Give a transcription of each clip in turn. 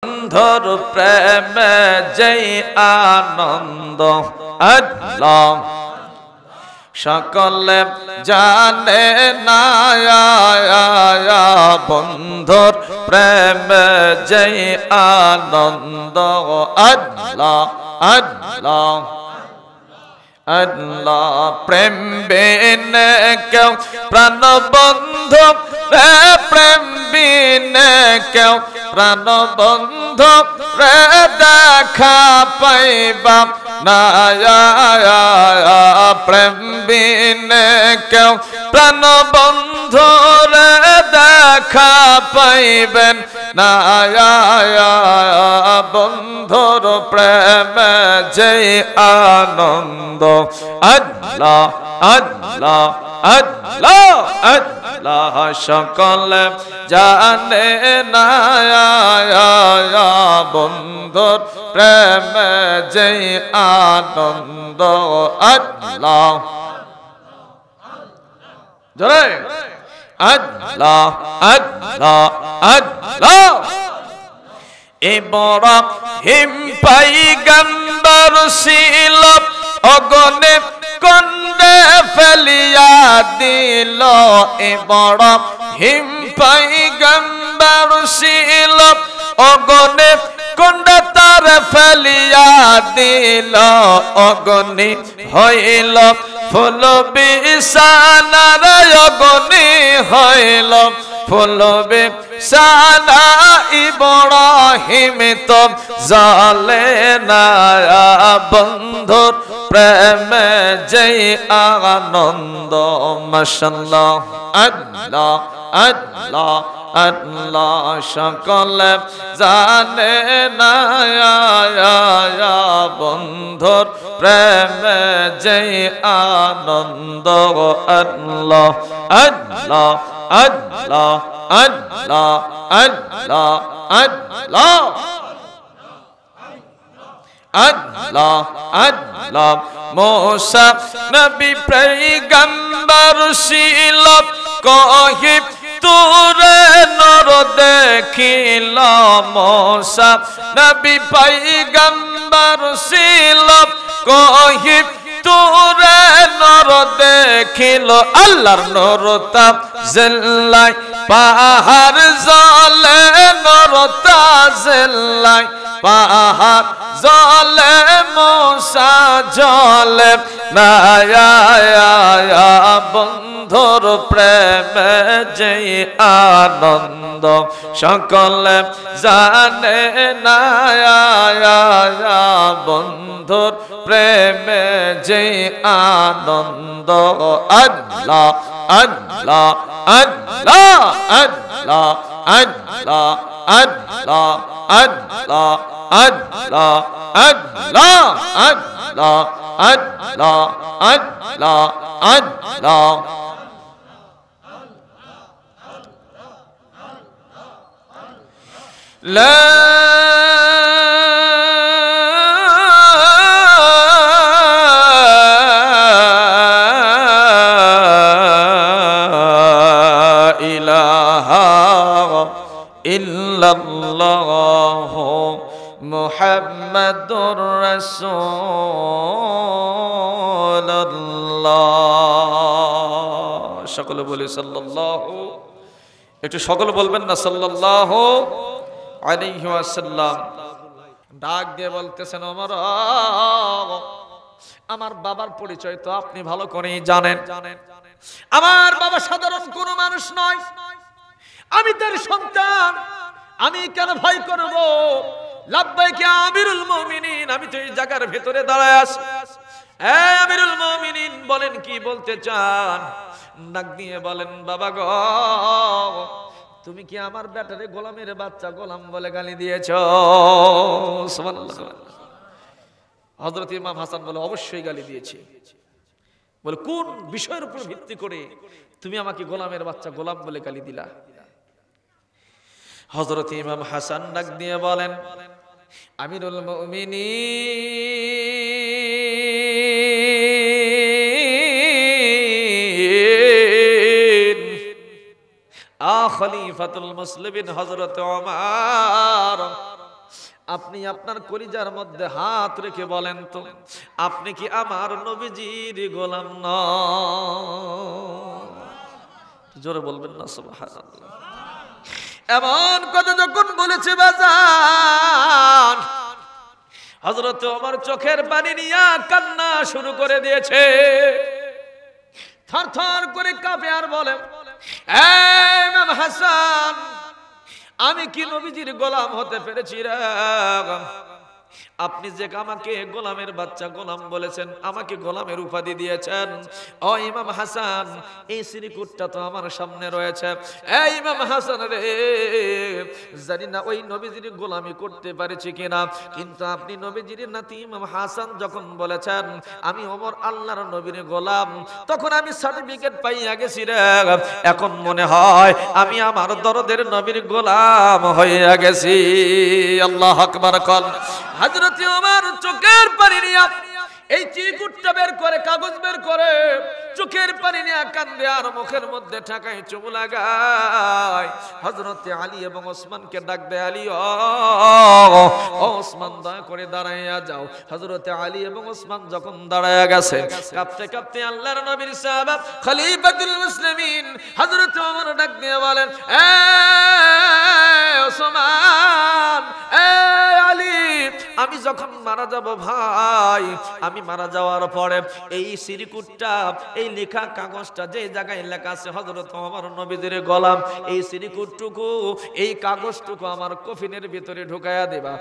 বন্ধুর প্রেমে যেই আনন্দ আল্লাহ সকলে জানে না বন্ধুর প্রেমে যেই আনন্দ আল্লাহ আল্লাহ আল্লাহ প্রেম বিনে কেউ প্রাণ বন্ধু প্রেম বিনে কেউ প্রাণ বন্ধু দেখা পাইবা না প্রেম বিনে কেউ প্রাণ বন্ধু দেখা পাইবেন না বন্ধুর প্রেমে যেই আনন্দ আল্লাহ আল্লাহ আল্লাহ আল্লাহ সকলে জানে না বন্ধুর প্রেমে যেই আনন্দ আল্লাহ জোরে আল্লাহ আল্লাহ আল্লাহ ইব্রাহিম পয়গম্বর ছিল অগনে কন্ডে ফেলিয়া দিল ইব্রাহিম পয়গম্বর ছিল অগনে কন্ডে তার ফেলিয়া দিল অগনি হইল ফুল বিছানার অগনি হইল ফুল বিছানা ইব্রাহিম তো জালে না বন্ধুর প্রেমে যেই আনন্দ মাশাআল্লাহ আল্লাহ আল্লাহ আল্লাহ সকলে জানে না বন্ধুর প্রেমে যেই আনন্দ আল্লাহ আল্লাহ আল্লাহ আল্লাহ আল্লাহ আল্লাহ আল্লাহ আল্লাহ মুসা নবী পয়গম্বর ছিল কহি তুরে নর দেখিল মুসা নবী পয়গম্বর ছিল কহি তুরে নর দেখিল আল্লাহর নূর তাজল্লাই পাহাড় জলে নূর তাজল্লাই পাহাড় জলে মুসা জলে না বন্ধুর প্রেমে যেই আনন্দ সকলে জানে না বন্ধুর প্রেমে যেই আনন্দ আল্লাহ আল্লাহ আল্লাহ আল্লাহ আল্লাহ আল্লাহ আল্লাহ আল্লাহ আল্লাহ আল্লাহ আল্লাহ আল্লাহ আল্লাহ লা ইলাহা ইল্লাল্লাহ মুহাম্মাদুর রাসূলুল্লাহ সকলে বলি সাল্লাল্লাহু একটু সকলে বলবেন না সাল্লাল্লাহু আলাইহি ওয়াসাল্লাম ডাক দিয়ে বলতেছেন ওমর আমার বাবার পরিচয় তো আপনি ভালো করেই জানেন আমার বাবা সাধারণ কোনো মানুষ নয় আমি তার সন্তান আমি কেন ভয় করব লাব্বাইক ইয়া আমিরুল মুমিনিন আমি তো এই জায়গার ভিতরে দাঁড়ায় আছি আমিরুল মুমিনিন বলেন কি বলতে চান ডাক দিয়ে বলেন বাবা গো তুমি কি আমার বেটারে গোলামের বাচ্চা গোলাম বলে গালি দিয়েছো সুবহানাল্লাহ হযরত ইমাম হাসান বলে অবশ্যই গালি দিয়েছি বলে কোন বিষয়ের উপর ভিত্তি করে তুমি আমাকে গোলামের বাচ্চা গোলাম বলে গালি দিলা হযরত ইমাম হাসান ডাক দিয়ে বলেন আমিরুল মুমিনিন খলিফাতুল মুসলিমিন হযরত ওমর আপনি আপনার কলিজার মধ্যে হাত রেখে বলেন তো, আপনি কি আমার নবীজির গোলাম নন? জোরে বলবেন না সুবহানাল্লাহ। এমন কথা যখন বলেছে বাজান, হযরত ওমর চোখের পানি নিয়ে কান্না শুরু করে দিয়েছে। থরথর করে কাঁপে আর বলে, এই ইমাম হাসান, আমি কি নবীজির গোলাম হতে পেরেছি রে? আপনি যে আমাকে গোলামের বাচ্চা গোলাম বলেছেন, আমাকে গোলামের উপাধি দিয়েছেন, ও ইমাম হাসান, এই শ্রীকুটটা তো আমার সামনে রয়েছে। এই ইমাম হাসান রে, জানি না ওই নবীজির গোলামি করতে পারেছি কিনা, কিন্তু আপনি নবীজির নাতি ইমাম হাসান যখন বলেছেন আমি ওমর আল্লাহর নবীর গোলাম, তখন আমি সার্টিফিকেট পাইয়া গেছি রে। এখন মনে হয় আমি আমার দরদের নবীর গোলাম হইয়া গেছি। আল্লাহু আকবার। কল হযরত ওমর চোখের পানি নিয়ে এই চিরকুটটা বের করে, কাগজ বের করে চোখের পানি নিয়ে কান্দে আর মুখের মধ্যে ঠাকায় চুমু লাগায়। হযরত আলী এবং ওসমানকে ডাক দেয়, আলী ও ওসমান দয়া করে দাঁড়াইয়া যাও। হযরত আলী এবং ওসমান যখন দাঁড়াইয়া গেছে, কাঁপতে কাঁপতে আল্লাহর নবীর সাহাবা খলিফাতুল মুসলিমিন হযরত ওমর ডাক দিয়ে বলেন, এ ওসমান, এ আলী, আমি যখন মারা যাব ভাই, আমি মারা যাওয়ার পরে এই সিরিকুটটা, এই লেখা কাগজটা যে জায়গায় লেখা আছে হযরত ওমর নবীজির গোলাম, এই সিরিকুটটুকু, এই কাগজটুকু আমার কফিনের ভিতরে ঢুকায়া দেবা।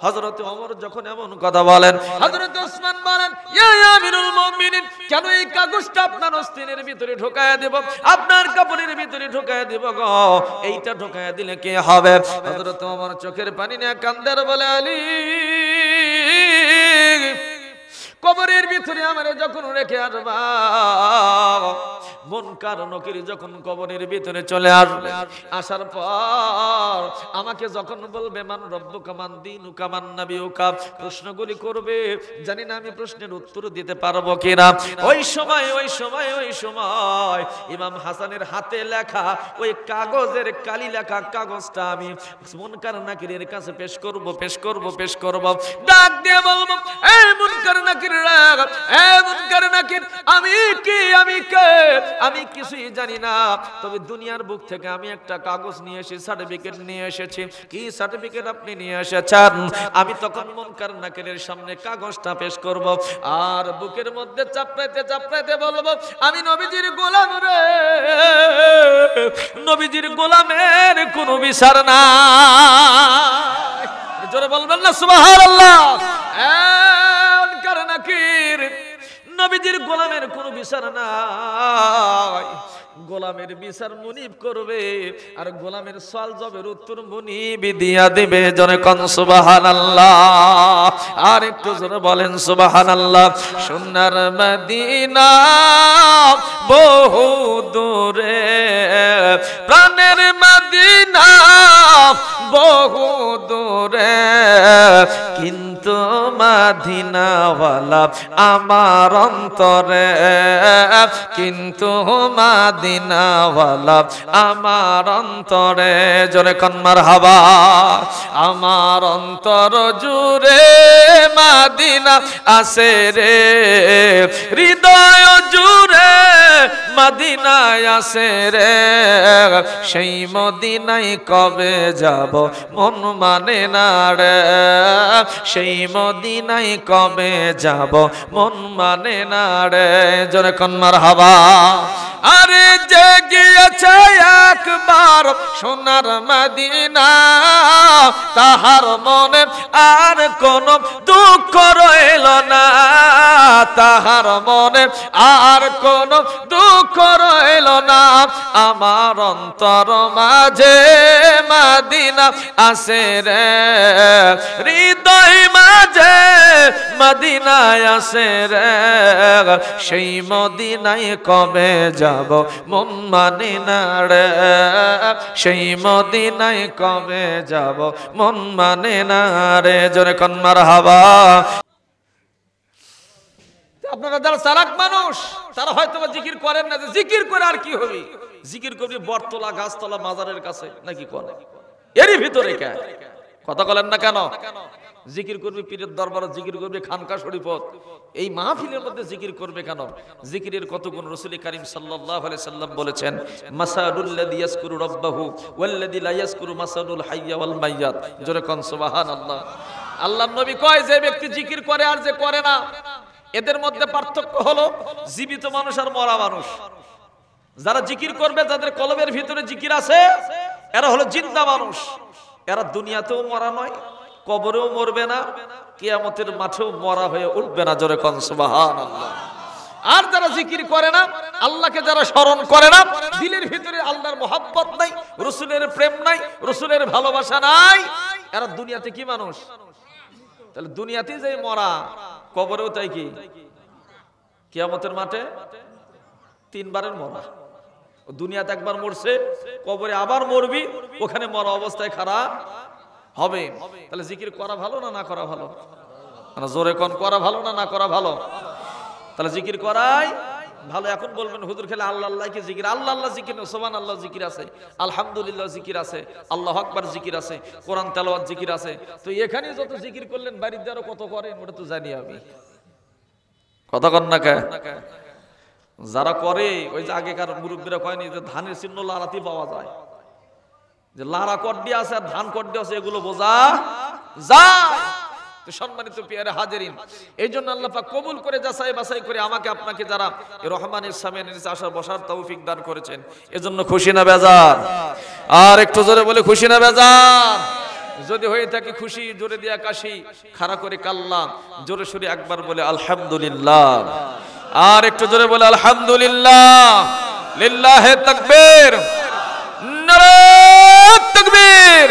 হযরত ওমর যখন এমন কথা বলেন, হযরত ওসমান বলেন, ইয়া আমিরুল মুমিনিন, কেন এই কাগজটা আপনার অস্তিনের ভিতরে ঢুকায়া দেব, আপনার কাপড়ের ভিতরে ঢুকায়া দেব গো, এইটা ঢুকায়া দিলে কি হবে? হযরত ওমর চোখের পানি নিয়ে কান্দার বলে, আলী, কবরের ভিতরে আমারে যখন রেখে আসবা, মুনকার নকির যখন কবরের ভিতরে চলে আসবে, আসার পর আমাকে যখন বলবে মান রব্বুকা মান দীনুকা মান নাবিয়ুকা, প্রশ্নগুলি করবে, জানি না আমি প্রশ্নের উত্তর দিতে পারবো কিনা। ওই সময় ইমাম হাসানের হাতে লেখা ওই কাগজের কালি লেখা কাগজটা আমি মুনকার নাকিরের কাছে পেশ করব। ডাক দিয়ে বলবো, এই মুনকার নাকির, এই মুনকার নাকির, আমি কে? আমি কিছুই জানি না, তবে দুনিয়ার বুক থেকে আমি একটা কাগজ নিয়ে এসেছি, সার্টিফিকেট নিয়ে এসেছি। কি সার্টিফিকেট আপনি নিয়ে এসেছেন? আমি তখন মুনকার নাকিরের সামনে কাগজটা পেশ করব, আর বুকের মধ্যে চাপড়াইতে বলবো, আমি নবীজির গোলাম রে, নবীজির গোলামের কোনো বিচার না। জোরে বলবেন না সুবহানাল্লাহ। মুনকার নাকির, নবীজির গোলামের কোনো বিচার নাই, গোলামের বিচার মুনিব করবে, আর গোলামের সওয়াল জবের উত্তর মুনিব দিয়া দিবে। জোরে কোন সুবহানাল্লাহ। আর একটু জোরে বলেন সুবহানাল্লাহ। সোনার মদিনা বহু দূরে, প্রাণের মদিনা বহু দূরে, কিন্তু মদিনাওয়ালা আমার অন্তরে, কিন্তু মদিনাওয়ালা আমার অন্তরে। জোরে কোন মারহাবা। আমার অন্তর জুড়ে মদিনা আছে রে, হৃদয় জুড়ে মদিনায় আছে রে, সেই মদিনায় কবে যাব মন মানে না রে, সেই মদিনায় কবে যাব মন মানে না রে। জোরে কোন মারহাবা। আরে যে গিয়েছে একবার সোনার মদিনা, তাহার মনে আর কোন দুঃখ রইল না, তাহার মনে আর কোন দুঃখ রইল না। আমার অন্তর মাঝে মদিনা আছে রে, হৃদয় মাঝে মদিনায় আছে রে, সেই মদিনায় কবে যাব মন মানে না রে, সেই মদিনায় কবে যাব মন মানে না রে। জোরে কোন মারহাবা। আপনারা যারা চালাক মানুষ, তারা হয়তো জিকির করেন না, যে জিকির করে আর কি হবে, জিকির করবি বটতলা গাছতলা মাজারের কাছে নাকি করে, এরই ভিতরে কথা বলেন না কেন? জিকির করবে পীরের দরবারে, জিকির করবে খানকা শরীফত, এই মাহফিলের মধ্যে জিকির করবে কেন? জিকিরের কত গুণ রাসূল কারীম সাল্লাল্লাহু আলাইহি সাল্লাম বলেছেন, মাসালুল লাযী ইয়াজকুরু রাব্বাহু ওয়াল্লাযী লা ইয়াজকুরু মাসালুল হাইয়্যা ওয়াল মাইয়াত। জোরে কোন সুবহানাল্লাহ। আল্লাহর নবী কয়, যে ব্যক্তি জিকির করে আর যে করে না, এদের মধ্যে পার্থক্য হলো জীবিত মানুষ আর মরা মানুষ। যারা জিকির করবে, যাদের কলবের ভিতরে জিকির আছে, এরা হলো জিন্দা মানুষ। এরা দুনিয়াতেও মরা নয়, কবরেও মরবে না, কিয়ামতের মাঠেও মরা হয়ে উঠবে না। জোরে কোন সুবহানাল্লাহ। আর যারা জিকির করে না, আল্লাহকে যারা স্মরণ করে না, দিলের ভিতরে আল্লাহর মহব্বত নাই, রাসূলের প্রেম নাই, রাসূলের ভালোবাসা নাই, এরা দুনিয়াতে কি মানুষ? তাহলে দুনিয়াতে যে মরা, কবরেও তাই কি? কিয়ামতের মাঠে তিনবারের মরা। দুনিয়াতে একবার মরছে, কবরে আবার মরবি, ওখানে মরা অবস্থায় খারাপ হবে। তাহলে জিকির করা ভালো না না করা ভালো? জোরে কোন, করা ভালো না না করা ভালো? তাহলে জিকির করাই ভালো। এখন বলবেন হুজুর খেলে আল্লাহ আল্লাহ কি জিকির? আল্লাহ আল্লাহ জিকির, সুবহানাল্লাহ জিকির আছে, আলহামদুলিল্লাহ জিকির আছে, আল্লাহু আকবার জিকির আছে, কোরআন তেলাওয়াত জিকির আছে। তো এখানে যত জিকির করলেন, বাড়িতে আরো কত করেন ওটা তো জানি আমি। কথা কন না কে? যারা করে, ওই যে আগেকার মুরব্বীরা কয়নি যে ধানের চিহ্ন লারাতেই পাওয়া যায়, যে লারা কড্ডি আছে আর ধান কড্ডি আছে, এগুলো বোঝা যায়। সম্মানিত পিয়ারে হাজিরিন, এই জন্য আল্লাহ পাক কবুল করে যাচাই বাছাই করে আমাকে আপনাকে যারা রহমানের সামনে নিচে আসার বসার তৌফিক দান করেছেন, এজন্য খুশি না বেজার? আর একটু জোরে বলে খুশি না বেজার? যদি হয়ে থাকে খুশি, জোরে দিয়া কাশি, খাড়া করে কাল্লা, জোরে সরে একবার বলে আলহামদুলিল্লাহ। আর একটু জোরে বলে আলহামদুলিল্লাহ। লিল্লাহে তাকবীর, নারে তাকবীর।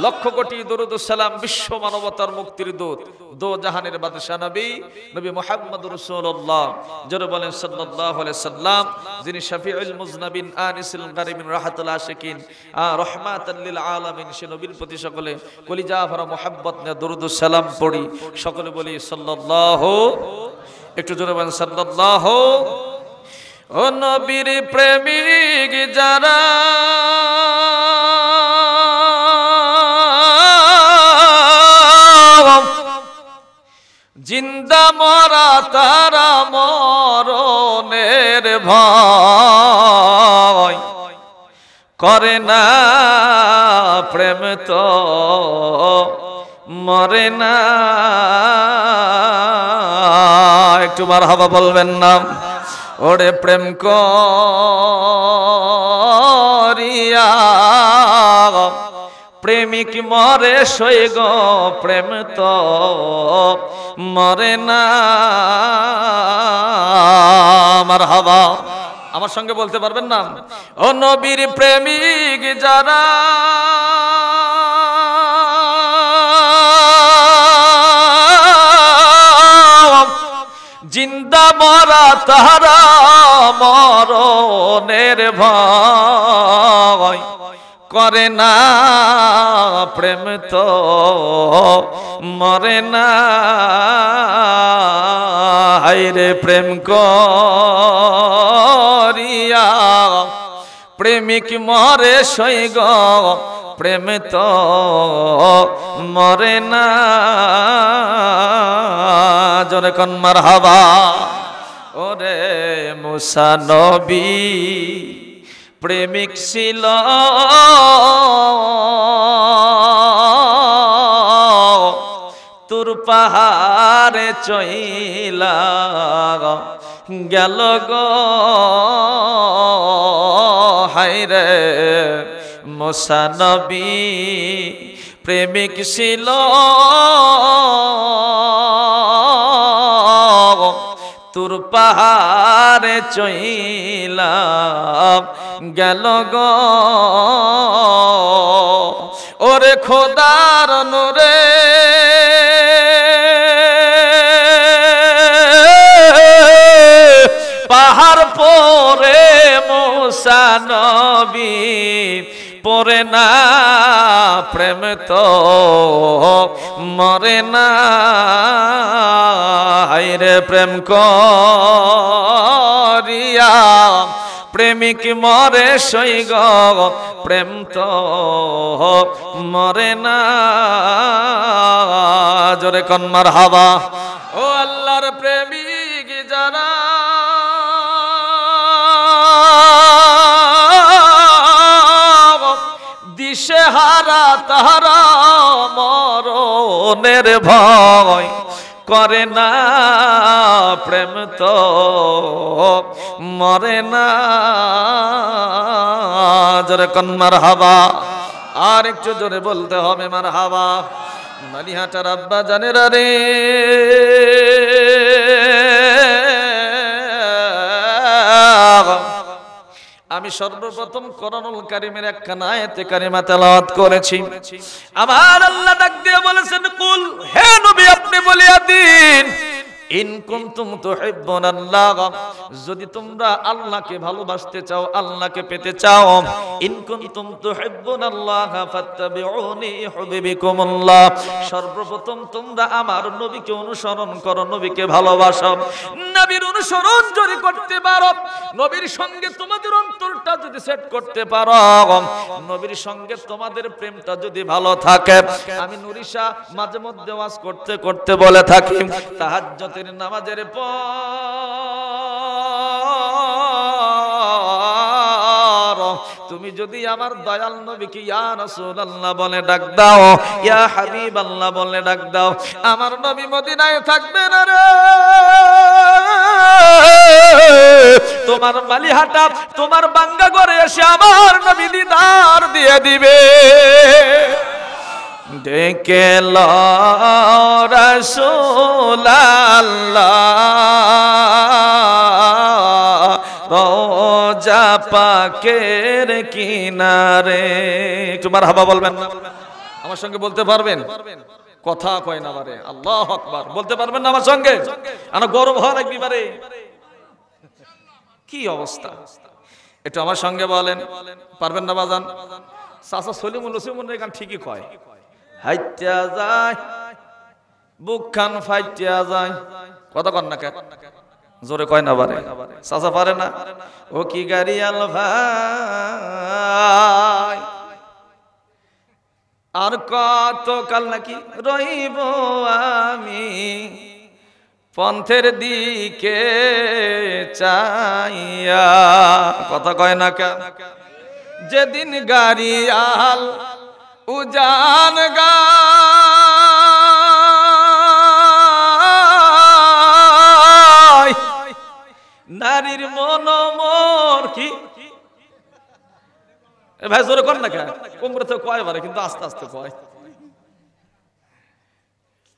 লক্ষ কোটি দরুদ ও সালাম বিশ্ব মানবতার মুক্তির দূত, দো জাহানের বাদশা নবী, নবী মুহাম্মদুর রাসূলুল্লাহ, জোরে বলেন সাল্লাল্লাহু আলাইহি সাল্লাম, যিনি শাফিউল মুজনাবিন, আনিসুল গারিমিন, রাহাতুল আশিকিন, রাহমাতাল লিল আলামিন। সে নবীর প্রতি সকলে কলিজা ভরা মুহাব্বত নিয়ে দরুদ ও সালাম পড়ি। সকলে বলি সাল্লাল্লাহু, একটু জোরে বলেন সাল্লাল্লাহু। ও নবীর প্রেমিক যারা, জিন্দা মরা তারা মরণের ভয় করে না, প্রেম তো মরে না। একটু মারহাবা বলবেন না? ওরে প্রেম করিয়া প্রেমিক মরে সই গো, প্রেম তো মরে না। মারহাবা, আমার সঙ্গে বলতে পারবেন না? ও নবীর প্রেমিক যারা, জিন্দা মরা তাহারা মরণের ভয় করে না, প্রেম তো মরে না। হায়রে প্রেম করিয়া প্রেমিক মরে সই গো, প্রেম তো মরে না। জোরে কোন মারহাবা। ওরে মুসা নবী প্রেমিক ছিল, তুর পাহাড়ে চইলা গেল গো। হায়রে মুসা নবী প্রেমিক ছিল, তুর পাহাড়ে চইলা গেল গো। ওরে খোদার নূরে পাহাড় পরে মুসা নবী পরে না, প্রেম তো মরে না। হায়রে প্রেম করিয়া প্রেমিক মরে সইগ প্রেম তো মরে না। জোরে কোন মারহাবা। ও আল্লাহর প্রেমিক যারা দিশেহারা তাহারা মরণের ভয় করে না, প্রেম তো মরে না। জোরে কোন মারহাবা। আর একটু জোরে বলতে হবে মারহাবা। মালিহাটার আব্বা জানেরা রে, আমি সর্বপ্রথম কোরআনুল কারীমের একখানা আয়াতে কারিমা তেলাওয়াত করেছি। আমার আল্লাহ ডাক দিয়ে বলেছেন, কুল, হে নবী আপনি বলিয়া দিন, ইন কুনতুম তুহিব্বুনাল্লাহ, যদি তোমরা আল্লাহকে ভালোবাসতে চাও, আল্লাহকে পেতে চাও, ইন কুনতুম তুহিব্বুনাল্লাহ ফাত্তাবিউনি ইউহিব্বুকুমুল্লাহ, সর্বপ্রথম তোমরা আমার নবীকে অনুসরণ করো, নবীকে ভালোবাসো। নবীর অনুসরণ যদি করতে পারো, নবীর সঙ্গে তোমাদের অন্তরটা যদি সেট করতে পারো, নবীর সঙ্গে তোমাদের প্রেমটা যদি ভালো থাকে, আমি নুরিশা মাঝে মধ্যে ওয়াজ করতে করতে বলে থাকি, তাহাজ্জুদ নামাজের পর তুমি যদি আমার দয়াল নবীকে ইয়া রাসূলুল্লাহ বলে ডাক দাও, ইয়া হাবিবাল্লাহ বলে ডাক দাও, আমার নবী মদিনায় থাকবে না রে, তোমার মালিহাটা তোমার বাঙ্গা ঘরে এসে আমার নবী দিদার দিয়ে দিবে। ডেকে লো রাসূলুল্লাহ রোজা পাকের কিনারে। একটু মারহাবা বলবেন না? আমার সঙ্গে বলতে পারবেন? কথা কয় না বারে, আল্লাহু আকবার বলতে পারবেন না আমার সঙ্গে? আনা গরম হওয়ার একবারে কি অবস্থা, একটু আমার সঙ্গে বলেন, পারবেন না বাজান? চাচা সলিমুল হোসেন গান ঠিকই কয়, হাইটা যায় বুকখান ফাইটা যায়, কথা কন না কে? জোরে কয় না বারে, চাচা পারে না? ও কি গাড়ি আল ভাই, আর কত কাল নাকি রইব আমি পন্থের দিকে চাইয়া, কথা কয় না কে? যেদিন গাড়ি আল উজান গায়, নারীর মন মোর কি ভাই জোরে কর না কেন? কোমরে তো কয় বারে, কিন্তু আস্তে আস্তে কয়।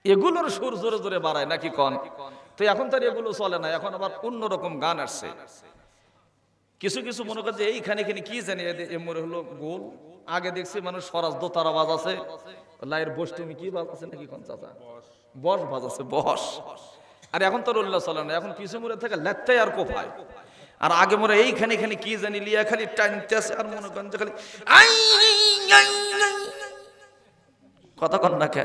এগুলোর সুর জোরে জোরে বাড়ায় নাকি কন? তো এখন তার এগুলো চলে না, এখন আবার অন্যরকম গান আসছে। কিছু কিছু মনে করছে এইখানে কি জানি মনে হলো গোল। আগে দেখছি মানুষ সরাজ দোতারা বাজ আছে, লাইয়ের বস তুমি কি বাজ আছে নাকি কোন চাচা? বস বাজ আছে, বস। আর এখন তো রল্লা চলে না, এখন পিছু মুড়ে থেকে লেখতেই আর কোপায়। আর আগে মনে এইখানে কি জানি লিয়া খালি টানতে আছে, আর মনে করেন খালি কথা কন না কে?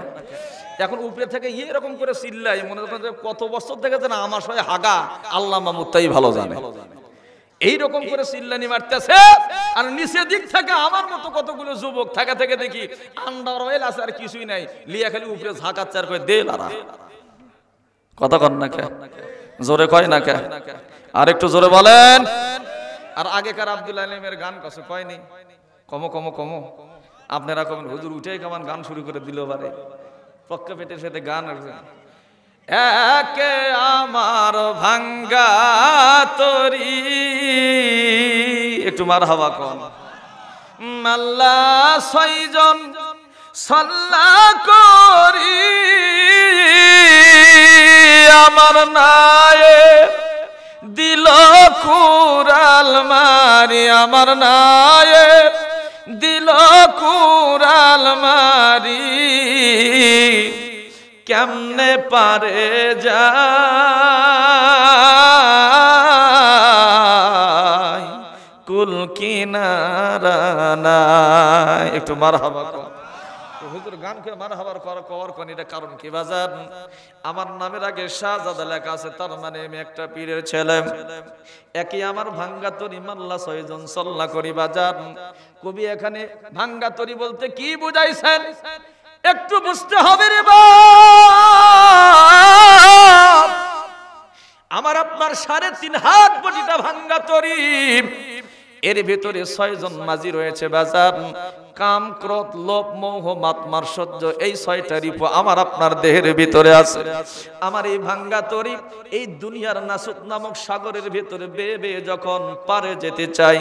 এখন উপরে থেকে এরকম করে চিল্লাই, মনে করেন কত বছর থেকে যেন আমার সঙ্গে হাগা আল্লাহ মাহমুদ তাই ভালো জানে, এইরকম করে চিল্লানি মারতেছে। আর নিচের দিক থেকে আমার মতো কতগুলো যুবক থাকা থেকে দেখি আন্ডার অয়েল আছে আর কিছুই নাই, লিয়া খালি উপরে ঝাঁকাচ্ছে আর কয় দে লারা। কথা কন না কে? জোরে কয় না কে? আর একটু জোরে বলেন। আর আগেকার আব্দুল আলিমের গান কাছে কয়নি, কমো কমো কমো। আপনারা কবেন হুজুর উঠে কেমন গান শুরু করে দিল বারে, পক্কা পেটের সাথে গান আছে। একে আমার ভাঙ্গা তরি, একটু মারহাবা কন। আল্লাহ ছয়জন সাল্লাহ করি আমার নায়ে দিল কুরাল মারি, আমার নায়ে দিল কুরাল মারি, কেমনে পারে যায় কুল কিনারা নাই। একটু মারহাবা কর। হুজুর গান করে মারহাবার কওয়ার কোন এটা কারণ কি বাজার? আমার নামের আগে শাহজাদা লেখা আছে, তার মানে আমি একটা পীরের ছেলে। একই আমার ভাঙ্গা তরি মাল্লা 6 জন সল্লা করি বাজার। কবি এখানে ভাঙ্গা তরি বলতে কি বুঝাইছেন একটু বুঝতে হবে রে বাপ। আমার আপনার 3.5 হাত বটিটা ভাঙ্গা তরি, এর ভিতরে 6 জন মাঝি রয়েছে বাজার। কাম, ক্রোধ, লোভ, মোহ, মাত, মাৎসর্য, এই 6টা রিপু আমার আপনার দেহের ভিতরে আছে। আমার এই ভাঙ্গা তরি এই দুনিয়ার নাসুত নামক সাগরের ভিতরে বেয়ে বেয়ে যখন পারে যেতে চাই,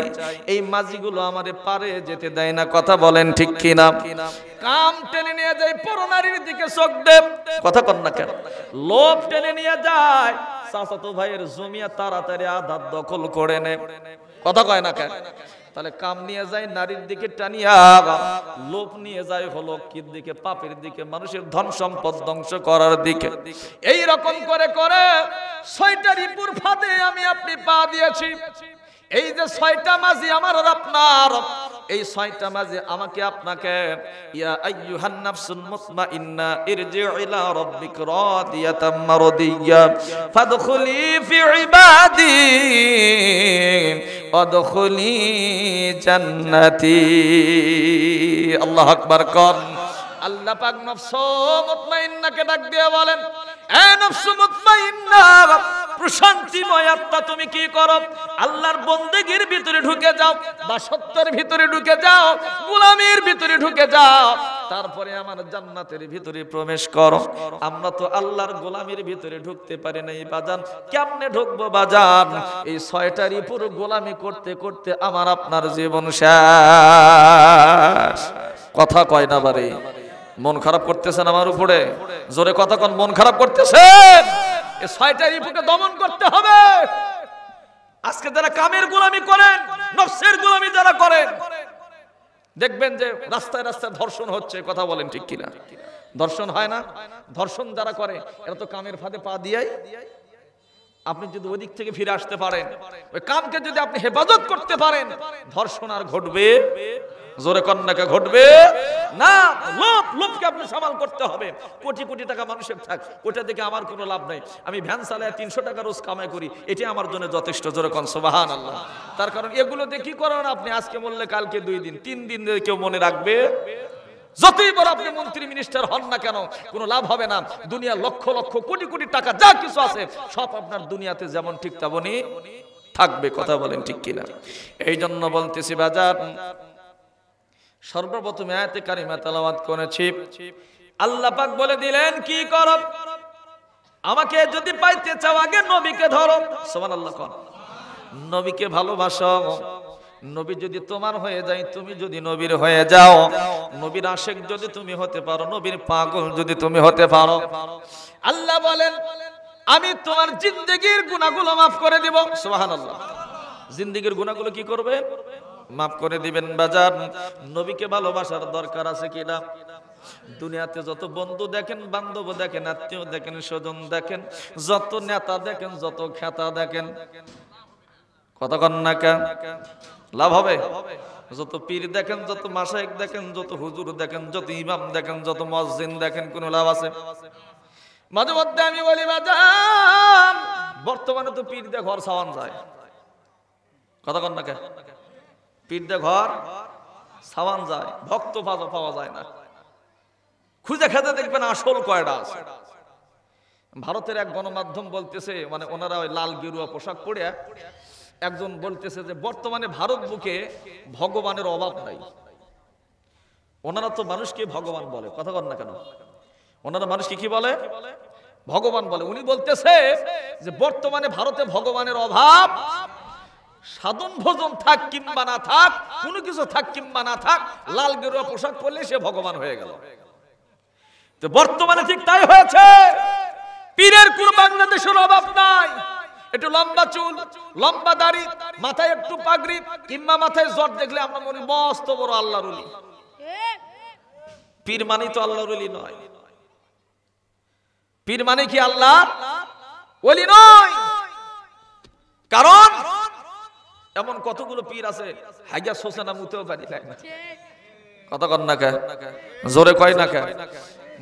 এই মাঝিগুলো আমারে পারে যেতে দেয় না। কথা বলেন ঠিক কিনা? কাম টেনে নিয়ে যায় পরনারীর দিকে চোখ দেব, কথা কন না কেন? লোভ টেনে নিয়ে যায় চাচাতো ভাইয়ের জমিয়া তাড়াতাড়ি আধার দখল করে নে, কথা কয় না কেন? তাহলে কাম নিয়ে যায় নারীর দিকে টানিয়া, লোভ নিয়ে যায় হলো কির দিকে, পাপের দিকে, মানুষের ধন সম্পদ ধ্বংস করার দিকে। এই রকম করে করে 6টা রিপুর ফাঁদে আমি আপনি পা দিয়েছি। এই যে 6টা মাঝি আমার আর আপনার, এই 6টা মাঝি আমাকে আপনাকে, ইয়া আইয়ুহান নাফসুল মুতমাইন্না ইরজি' ইলা রাব্বিক রাদিয়াতাম মারদিয়্যা ফাদখুলি ফি ইবাদি ওয়াদখুলি জান্নাতি। আল্লাহু আকবার কর। আল্লাহ পাক নফসু মুতমাইন্নাকে ডাক দিয়ে বলেন, এ নফসু মুতমাইন্না, প্রশান্তিময় আত্মা তুমি কি করো? আল্লাহর বন্দেগীর ভিতরে ঢুকে যাও, দাসত্বের ভিতরে ঢুকে যাও, গোলামির ভিতরে ঢুকে যাও, তারপরে আমার জান্নাতের ভিতরে প্রবেশ করো। আমরা তো আল্লাহর গোলামির ভিতরে ঢুকতে পারি না বাজান। কেমনে ঢুকবো বাজান? এই 6টা রিপুর গোলামি করতে করতে আমার আপনার জীবন শেষ। কথা কয় না বারে? মন খারাপ করতেছেন আমার উপরে? জোরে কথা কোন, মন খারাপ করতেছেন? এই 6টা রিপুকে দমন করতে হবে। আজকে যারা কামের গোলামি করেন, নফসের গোলামি যারা করেন, দেখবেন যে রাস্তায় রাস্তায় ধর্ষণ হচ্ছে। কথা বলেন ঠিক কিনা? ধর্ষণ হয় না? ধর্ষণ যারা করে এরা তো কামের ফাঁদে পা দিয়াই। আপনি যদি ওই দিক থেকে ফিরে আসতে পারেন, ওই কামকে যদি আপনি হেফাজত করতে পারেন, ধর্ষণ আর ঘটবে? জোরে কন্যাকে ঘটবে না। লোভকে আপনি সামাল করতে হবে। কোটি কোটি টাকা মানুষের থাক, ওটা থেকে আমার কোনো লাভ নাই। আমি ভ্যান চালায় 300 টাকা রোজ কামাই করি, এটাই আমার জন্য যথেষ্ট। জোরে কন সুবহানাল্লাহ। তার কারণ এগুলো দিয়ে কি করেন আপনি? আজকে বললে কালকে 2 দিন 3 দিন কেউ মনে রাখবে? যতই বড় আপনি মন্ত্রী মিনিস্টার হন না কেন, কোনো লাভ হবে না। দুনিয়া লক্ষ লক্ষ কোটি কোটি টাকা যা কিছু আছে সব আপনার দুনিয়াতে যেমন ঠিক তেমনই থাকবে। কথা বলেন ঠিক কিনা? এই জন্য বলতেছি বাজার, সর্বপ্রথম আয়াতে কারিমা তেলাওয়াত করেছি। আল্লাহ পাক বলে দিলেন কি করো? আমাকে যদি পাইতে চাও আগে নবীকে ধরো। সুবহানাল্লাহ। নবীকে ভালোবাসো। নবী যদি তোমার হয়ে যায়, তুমি যদি নবীর হয়ে যাও, নবীর আশিক যদি তুমি হতে পারো, নবীর পাগল যদি তুমি হতে পারো, আল্লাহ বলেন আমি তোমার জিন্দেগীর গুনাহগুলো মাফ করে দিব। সুবহানাল্লাহ। জিন্দেগীর গুনাহগুলো কি করবে? মাফ করে দিবেন। বাজার, নবীকে ভালোবাসার দরকার আছে কিনা? দুনিয়াতে যত বন্ধু দেখেন, বান্ধব দেখেন, আত্মীয় দেখেন, স্বজন দেখেন, যত নেতা দেখেন, যত খেতা দেখেন, কথা কন না কেন? লাভ হবে? যত পীর দেখেন, যত মাশায়েখ দেখেন, যত হুজুর দেখেন, যত ইমাম দেখেন, যত মুয়াজ্জিন দেখেন, কোনো লাভ আছে? মাঝে মধ্যে আমি বলি বাজার, বর্তমানে তো পীর দিয়ে ঘর ছাওয়ান যায়। কথা কন না কেন? পীর দিয়ে ঘর ছাওয়ান যায়, ভক্ত পাওয়া যায় না। খুঁজে খেতে দেখবেন আসল কয়টা আছে। ভারতের এক গণমাধ্যম বলতেছে, মানে ওনারা ওই লাল গেরুয়া পোশাক পরে একজন বলতেছে যে বর্তমানে ভারত বুকে ভগবানের অভাব নাই। ওনারা তো মানুষকে ভগবান বলে। কথা বল না কেন? ওনারা মানুষকে কি বলে? ভগবান বলে। উনি বলতেছে যে বর্তমানে ভারতে ভগবানের অভাব, সাধন ভোজন থাক কিংবা না থাক, কোনো কিছু থাক কিংবা না থাক, লাল গেরুয়া পোশাক পরলে সে ভগবান হয়ে গেল। তো বর্তমানে ঠিক তাই হয়েছে। পীরের কোন বাংলাদেশের অভাব নাই। একটু লম্বা চুল, লম্বা দাড়ি, মাথায় একটু পাগড়ি কিংবা মাথায় জট দেখলে আমরা মনে মস্ত বড় আল্লাহর ওলি। পীর মানে তো আল্লাহর ওলি নয়। পীর মানে কি আল্লাহ ওলি নয়। কারণ এমন কতগুলো পীর আছে হাইয়া সোসা না মুতেও পারি না। কথা কন না কে, জোরে কয় না কে।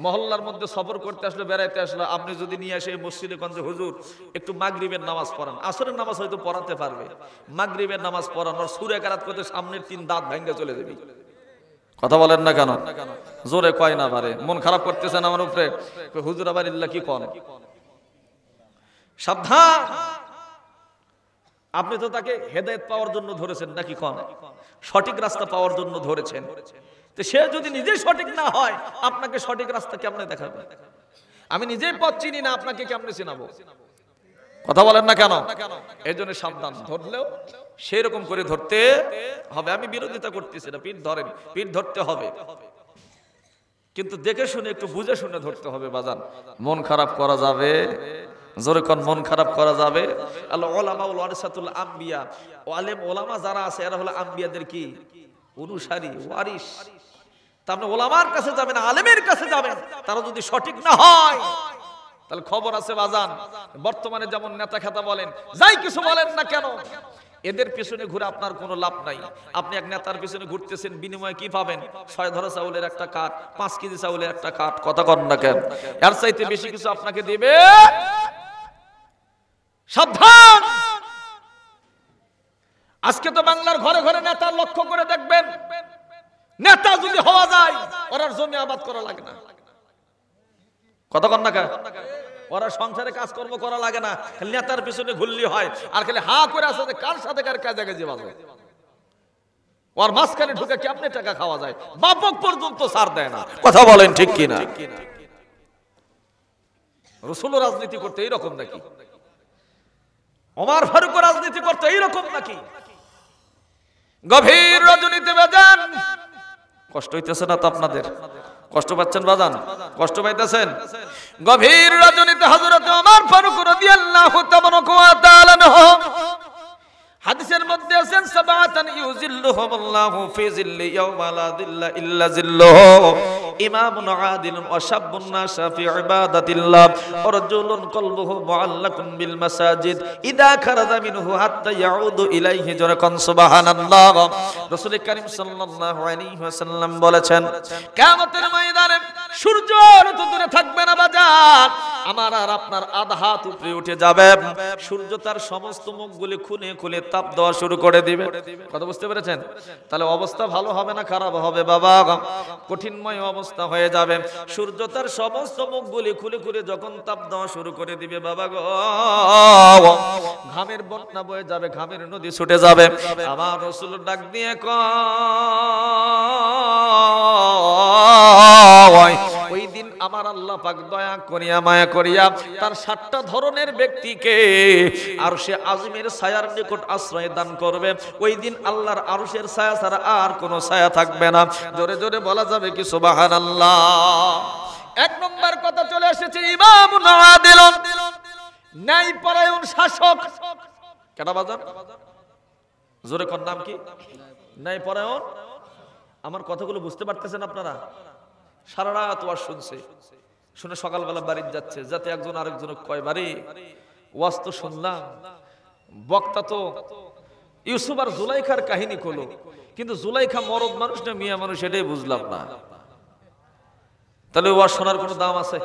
মহল্লার মধ্যে সফর করতে আসলে, বেড়াইতে আসলে, আপনি যদি নিয়ে আসে মসজিদে গঞ্জে, হুজুর একটু মাগরিবের নামাজ পড়ান, আসরের নামাজ হয়তো পড়াতে পারবে, মাগরিবের নামাজ পড়ান, আর সূরা কারাত করতে সামনের 3 দাঁত ভেঙে চলে যাবে। কথা বলেন না কেন, জোরে কয় না পারে। মন খারাপ করতেছেন আমার উপরে, হুজুর আবার ইল্লা কি কোন। সাবধান, আপনি তো তাকে হেদায়েত পাওয়ার জন্য ধরেছেন নাকি কোন, সঠিক রাস্তা পাওয়ার জন্য ধরেছেন। তো সে যদি নিজেই সঠিক না হয়, আপনাকে সঠিক রাস্তা কেমনে দেখাবে? আমি নিজেই পথ চিনি না, আপনাকে কেমনে চিনাবো? কথা বলেন না কেন? এই জন্য সাবধান, ধরলেও সেই রকম করে ধরতে হবে। আমি বিরোধিতা করতেছি না, পিঠ ধরেন, পিঠ ধরতে হবে, কিন্তু দেখে শুনে, একটু বুঝে শুনে ধরতে হবে বাজান। মন খারাপ করা যাবে, জোরে কোন, মন খারাপ করা যাবে। আল উলামা ওয়ারিসাতুল আম্বিয়া, আলেম ওলামা যারা আছে এরা হলো আম্বিয়াদের কি অনুসারী, ওয়ারিস। তার মানে ওলামার কাছে যাবেন, আলেমের কাছে যাবেন, তারা যদি সঠিক না হয় তাহলে খবর আছে বাজান। বর্তমানে যেমন নেতা খেতা বলেন, যাই কিছু বলেন না কেন, এদের পিছনে ঘুরে আপনার কোনো লাভ নাই। আপনি এক নেতার পিছনে ঘুরতেছেন, বিনিময়ে কি পাবেন? 6 ধরা চাউলের একটা কাঠ, 5 কেজি চাউলের একটা কাঠ। কথা কন না কেন? এর চাইতে বেশি কিছু আপনাকে দিবে। সাবধান, আজকে তো বাংলার ঘরে ঘরে নেতা, লক্ষ্য করে দেখবেন, নেতা যদি হওয়া যায়, ওরা জমি আবাদ করা লাগে না। কথা কন না কেন? ওরা সংসারে কাজকর্ম করা লাগে না, নেতার পিছনে ঘুরলি হয়, আর খালি হা করে আছে যে কার সাথে কার কাজে কাজে বাজে। ওর মাঝখানে ঢুকে কেমনে টাকা খাওয়া যায়, বাপক পর্যন্ত ছাড় দেয় না। কথা বলেন ঠিক কিনা? রাসূল রাজনীতি করতে এইরকম নাকি? ওমর ফারুক রাজনীতি করতে এইরকম নাকি? গভীর রজনীতে বাজান, কষ্ট হইতেছে না তো আপনাদের? কষ্ট পাচ্ছেন বাজান? কষ্ট পাইতেছেন? গভীর রজনীতে হযরত ওমর ফারুক রাদিয়াল্লাহু তাআলা আনহু, হাদিসের মধ্যে আছেন, সাবাতান ইউজিল্লুহুমুল্লাহু ফি জিল্লি ইয়াওমা লা যিল্লা ইল্লা জিল্লুহু, ইমামুন আদিলুন ওয়া শাববুন নাশা ফি ইবাদাতিল্লাহ ওয়া রাজুলুন কলবুহু মুআল্লাকুন বিল মাসাজিদ ইযা খারাজা মিনহু হাত্তা ইয়াউদু ইলাইহি। জোরাকান সুবহানাল্লাহ। রাসূল কারীম সাল্লাল্লাহু আলাইহি ওয়াসাল্লাম বলেছেন, কিয়ামতের ময়দানে সূর্য তো দূরে থাকবে না বাজার, আমার আর আপনার আধা হাত উপরে উঠে যাবে। সূর্য তার সমস্ত মুখগুলি খুলে খুলে তাপ দেওয়া শুরু করে দিবে। কথা বুঝতে পেরেছেন? তাহলে অবস্থা ভালো হবে না খারাপ হবে বাবা? কঠিনময় অবস্থা হয়ে যাবে। সূর্য তার সমস্ত মুখগুলি খুলে খুলে যখন তাপ দেওয়া শুরু করে দিবে বাবা গো, ঘামের বন্যা বয়ে যাবে, ঘামের নদী ছুটে যাবে। আমার রাসূল ডাক দিয়ে কয়, ওই দিন আমার আল্লাহ পাক দয়া করিয়া মায়া করিয়া তার 7টা ধরনের ব্যক্তিকে আরশে আজিমের ছায়ার নিকট আশ্রয় দান করবে। ওই দিন আল্লাহর আরশের ছায়া ছাড়া আর কোনো ছায়া থাকবে না। জোরে জোরে বলা যাবে কি সুবহানাল্লাহ? 1 নম্বর কথা চলে এসেছে, ইমামুন আদিলুন, ন্যায়পরায়ণ শাসক। কেডা বাজার? জোরে কোন নাম কি? ন্যায়পরায়ণ। আমার কথাগুলো বুঝতে পারতেছেন আপনারা? সারা রাত ওয়াজ শুনছে, শুনে সকালবেলা বাড়ি যাচ্ছে, যাতে একজন আরেকজন কয়, বাড়ি ওয়াজ তো শুনলাম, বক্তা তো ইউসুফ আর জুলাইখার কাহিনী করলো, কিন্তু জুলাইখা মরদ মানুষ না মিয়া মানুষ এটাই বুঝলাম না। তাহলে ওয়াজ শোনার কোনো দাম আছে?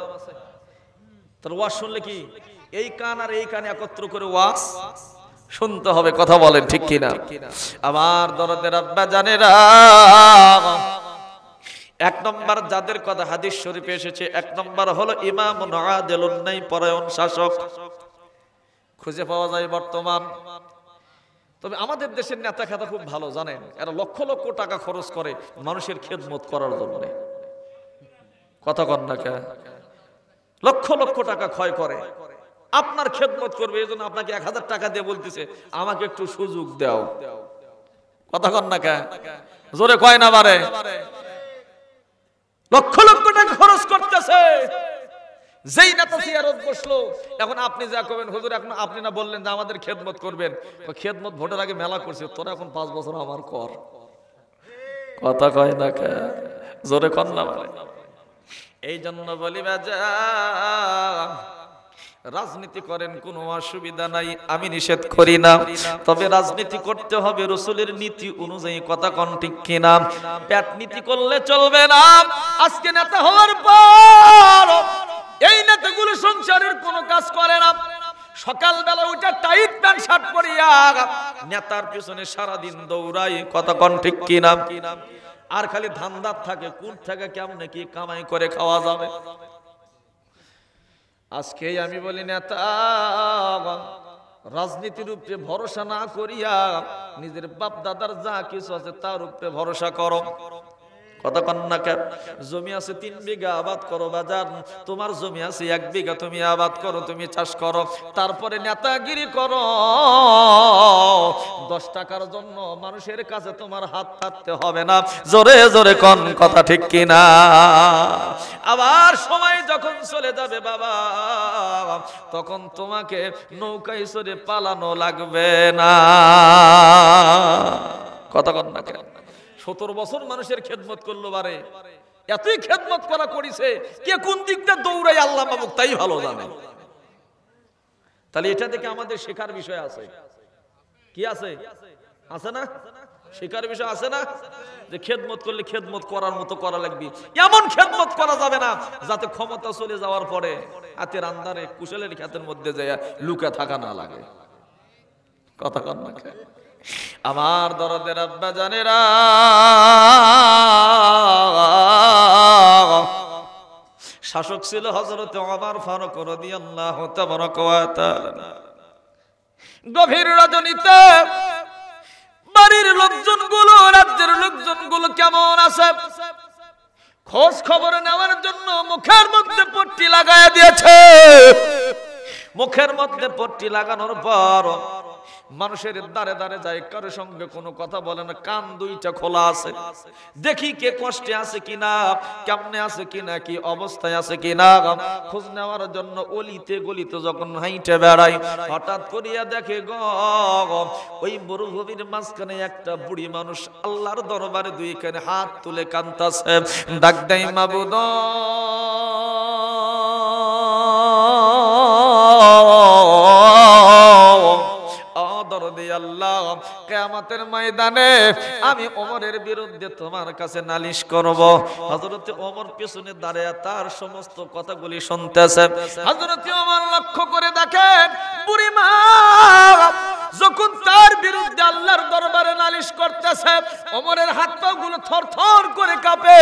তাহলে ওয়াজ শুনলে কি এই কান আর এই কান একত্র করে ওয়াজ শুনতে হবে? কথা বলেন ঠিক কিনা? আমার দরদের আব্বা জানেরা, 1 নম্বর যাদের কথা হাদিস শরীফে এসেছে, 1 নম্বর হলো ইমামুন আদিলুন, ন্যায়পরায়ণ শাসক। খুঁজে পাওয়া যায় বর্তমান। তবে আমাদের দেশের নেতা খেতা খুব ভালো, জানেন, এরা লক্ষ লক্ষ টাকা খরচ করে মানুষের খেদমত করার জন্য। কথা কন না কে? লক্ষ লক্ষ টাকা ক্ষয় করে আপনার খেদমত করবে, এই জন্য আপনাকে 1000 টাকা দিয়ে বলতেছে আমাকে একটু সুযোগ দাও। কথা কন না কে? জোরে কয় না বারে? লক্ষ লক্ষ টাকা খরচ করতেছে। যেই নেতা জিয়ারত বসলো, এখন আপনি যা করবেন, হুজুর এখন আপনি না বললেন যে আমাদের খেদমত করবেন, খেদমত ভোটের আগে মেলা করছে, তোরা এখন 5 বছর আমার কর। কথা কয় না কে? জোরে কন না বারে? এই জন্য বলি বাজা, রাজনীতি করেন, কোনো অসুবিধা নাই, আমি নিষেধ করি না, তবে রাজনীতি করতে হবে রাসূলের নীতি অনুযায়ী। কথা কোন ঠিক কিনা? পেট নীতি করলে চলবে না। আজকে নেতা হওয়ার পর এই নেতাগুলো সংসারের কোনো কাজ করে না। সকালবেলা উঠে টাইট প্যান্ট শার্ট পরিয়া নেতার পিছনে সারাদিন দৌড়াই। কথা কোন ঠিক কিনা? আর খালি ধান্দার থাকে, কোন থেকে কেমনে কি কামাই করে খাওয়া যাবে। আজকে আমি বলি নেতা রাজনীতির উপরে ভরসা না করিয়া নিজের বাপ দাদার যা কিছু আছে তার উপরে ভরসা করো। কথা কন না কেন? জমি আছে 3 বিঘা, আবাদ করো বাজার। তোমার জমি আছে 1 বিঘা, তুমি আবাদ করো, তুমি চাষ করো, তারপরে নেতাগিরি করো। 10 টাকার জন্য মানুষের কাছে তোমার হাত পাততে হবে না। জোরে জোরে কোন কথা ঠিক কিনা? আবার সময় যখন চলে যাবে বাবা, তখন তোমাকে নৌকায় চড়ে পালানো লাগবে না। কথা কন না কেন? 17 বছর মানুষের খেদমত করলো, বারে এতই খেদমত করা করেছে, কে কোন দিকটা দৌড়াই আল্লাহ বাবুক তাই ভালো জানে। তাহলে এটা থেকে আমাদের শেখার বিষয় আছে। কি আছে? আছে না? শেখার বিষয় আছে না? যে খেদমত করলে খেদমত করার মতো করা লাগবে। এমন খেদমত করা যাবে না যাতে ক্ষমতা চলে যাওয়ার পরে হাতের আন্ধারে কুশলের ক্ষেতের মধ্যে যায় লুকে থাকা না লাগে। কথা কন না কেন? আমার দরদের আব্বা জানেরা, শাসক ছিল হযরত ওমর ফারুক রাদিয়াল্লাহু তাআলা। গভীর রজনীতে বাড়ির লোকজনগুলো, রাজ্যের লোকজনগুলো কেমন আছে খোঁজ খবর নেওয়ার জন্য মুখের মধ্যে পট্টি লাগায় দিয়েছে। মুখের মধ্যে পট্টি লাগানোর পর মানুষের দাঁড়ে দাঁড়ে যায়, কারোর সঙ্গে কোনো কথা বলে না, কান দুইটা খোলা আছে, দেখি কে কষ্টে আছে কিনা, কেমনে আছে কিনা, কি অবস্থায় আছে কিনা। খোঁজ নেওয়ার জন্য অলিতে গলিতে যখন হাইটে বেড়ায়, হঠাৎ করিয়া দেখে গো ওই মরুভূমির মাঝখানে একটা বুড়ি মানুষ আল্লাহর দরবারে দুইখানে হাত তুলে কাঁদতাছে। ডাক দেয় মাবুদ, কিয়ামতের ময়দানে আমি ওমরের বিরুদ্ধে তোমার কাছে নালিশ করব। হযরত ওমর পিছনে দাঁড়ায় তার সমস্ত কথাগুলি শুনতেছে। হযরত ওমর লক্ষ্য করে দেখেন বুড়ি মা যখন তার বিরুদ্ধে আল্লাহর দরবারে নালিশ করতেছে, ওমরের হাত পা গুলো থরথর করে কাঁপে।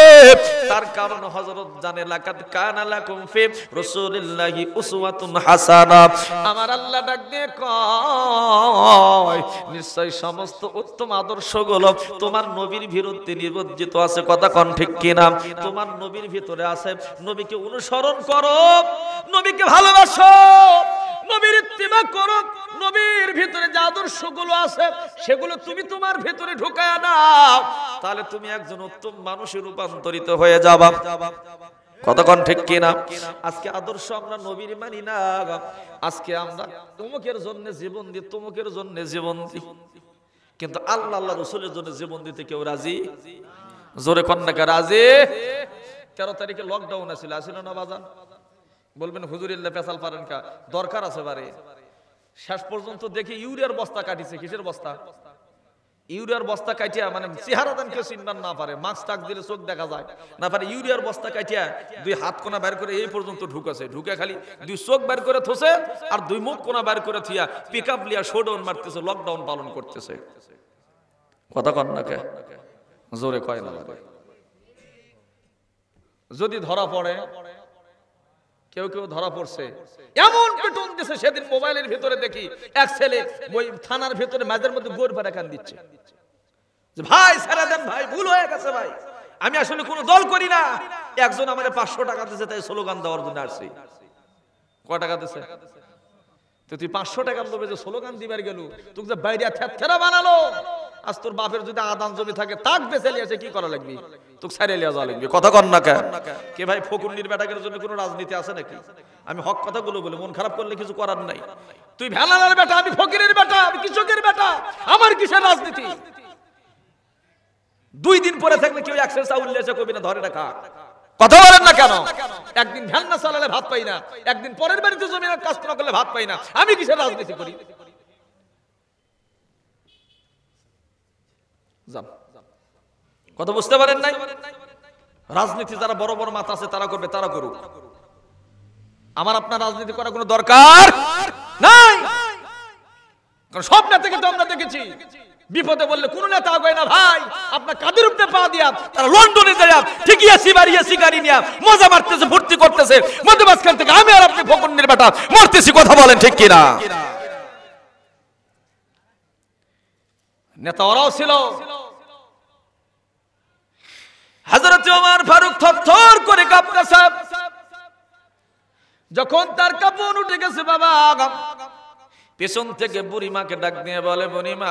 তার কারণ হযরত জানে লাকাদ কানা লাকুম ফি রাসূলিল্লাহি উসওয়াতুন হাসানা। আমার আল্লাহ ডাক দিয়ে কয় নিশ্চয় সমস্ত উত্তম আদর্শগুলো তোমার নবীর বিরুদ্ধে নিবজ্জিত আছে। কথা কোন ঠিক কিনা? তোমার নবীর ভিতরে আছে, নবীকে অনুসরণ করো, নবীকে ভালোবাসো, নবীর ইত্তিবা করো, নবীর ভিতরে যে আদর্শগুলো আছে সেগুলো তুমি তোমার ভিতরে ঢুকায়া নাও, তাহলে তুমি একজন উত্তম মানুষে রূপান্তরিত হয়ে যাবা। কতক্ষণ ঠিক কিনা? আজকে আদর্শ আমরা নবীর মানি না, আজকে আমরা তমুকের জন্য জীবন দিই, তমুকের জন্য জীবন দিই, কিন্তু আল্লাহ আল্লাহ রাসূলের জন্য জীবন দিতে কেউ রাজি? জোরে কন্যাকে রাজি? 13 তারিখে লকডাউন আছিল না বাজান? বলবেন হুজুরিল্লাহ পেশাল পারেন কা, দরকার আছে বারে। শেষ পর্যন্ত দেখি ইউরিয়ার বস্তা কাটিছে। কিসের বস্তা? ইউরিয়ার বস্তা কাটিয়া, মানে চেহারা দান কেউ চিনবার না পারে, মাস্ক টাক দিলে চোখ দেখা যায় না পারে, ইউরিয়ার বস্তা কাটিয়া 2 হাত কোনা বের করে এই পর্যন্ত ঢুকেছে, ঢুকে খালি 2 চোখ বের করে থুছে আর 2 মুখ কোনা বের করে থিয়া পিকআপ লিয়া শোডাউন মারতেছে, লকডাউন পালন করতেছে। কথা কন না কে? জোরে কয় না। যদি ধরা পড়ে, কেউ কেউ ধরা পড়ছে, এমন বেতন দিছে। সেদিন মোবাইলের ভিতরে দেখি এক ছেলে ওই থানার ভিতরে মাঝের মধ্যে গোর ভরা কান দিচ্ছে যে ভাই ছেড়ে দেন ভাই, ভুল হয়ে গেছে ভাই, আমি আসলে কোনো দল করি না। একজন আমারে 500 টাকা দিয়েছে, তাই স্লোগান দেওয়ার জন্য আসছি। কয় টাকা দিয়েছে? তো তুই 500 টাকার লোভে যে স্লোগান দিবার গেল, তুই যে বাইরে থেরা বানালো। আজ তোর বাপের যদি আদান জমি থাকে তাক বেচে লিয়েছে, কি করা লাগবে? তোকে ছাড়িয়ে লিয়া যাওয়া লাগবে। কথা কন না কে ভাই? ফকুন্নির বেটাকের জন্য কোনো রাজনীতি আছে নাকি? আমি হক কথাগুলো বলে, মন খারাপ করলে কিছু করার নাই। তুই ভেলালের বেটা, আমি ফকিরের বেটা, আমি কৃষকের বেটা, আমার কিসের রাজনীতি? 2 দিন পরে থাকলে কেউ 100 চাউল লিয়েছে কবি না ধরে রাখা। কথা বলেন না কেন? একদিন ভ্যান না চালালে ভাত পাই না, একদিন পরের বাড়িতে জমির কাজ না করলে ভাত পাই না, আমি কিসের রাজনীতি করি? কথা বুঝতে পারেন নাই? রাজনীতি যারা বড় বড় মাথা আছে তারা করবে, তারা করুক। আমার আপনার রাজনীতি করার কোনো দরকার নাই, কারণ সব নেতাকে তো আমরা দেখেছি বিপদে বললে কোন নেতা আগে না ভাই, আপনার কাদের উপরে পা দিয়া তারা লন্ডনে যায় ঠিকই আসি বাড়িয়ে শিকারি নিয়া মজা মারতেছে, ভর্তি করতেছে, মধ্যে মাঝখান থেকে আমি আর আপনি ফকুন্নির বেটা মরতেছি। কথা বলেন ঠিক কিনা? নেতা ওরাও ছিল। হযরত ওমর ফারুক থরথর করে কাঁপতেছে, যখন তার কাঁপন উঠে গেছে বাবা, পেছন থেকে বুড়িমাকে ডাক দিয়ে বলে, বুড়িমা,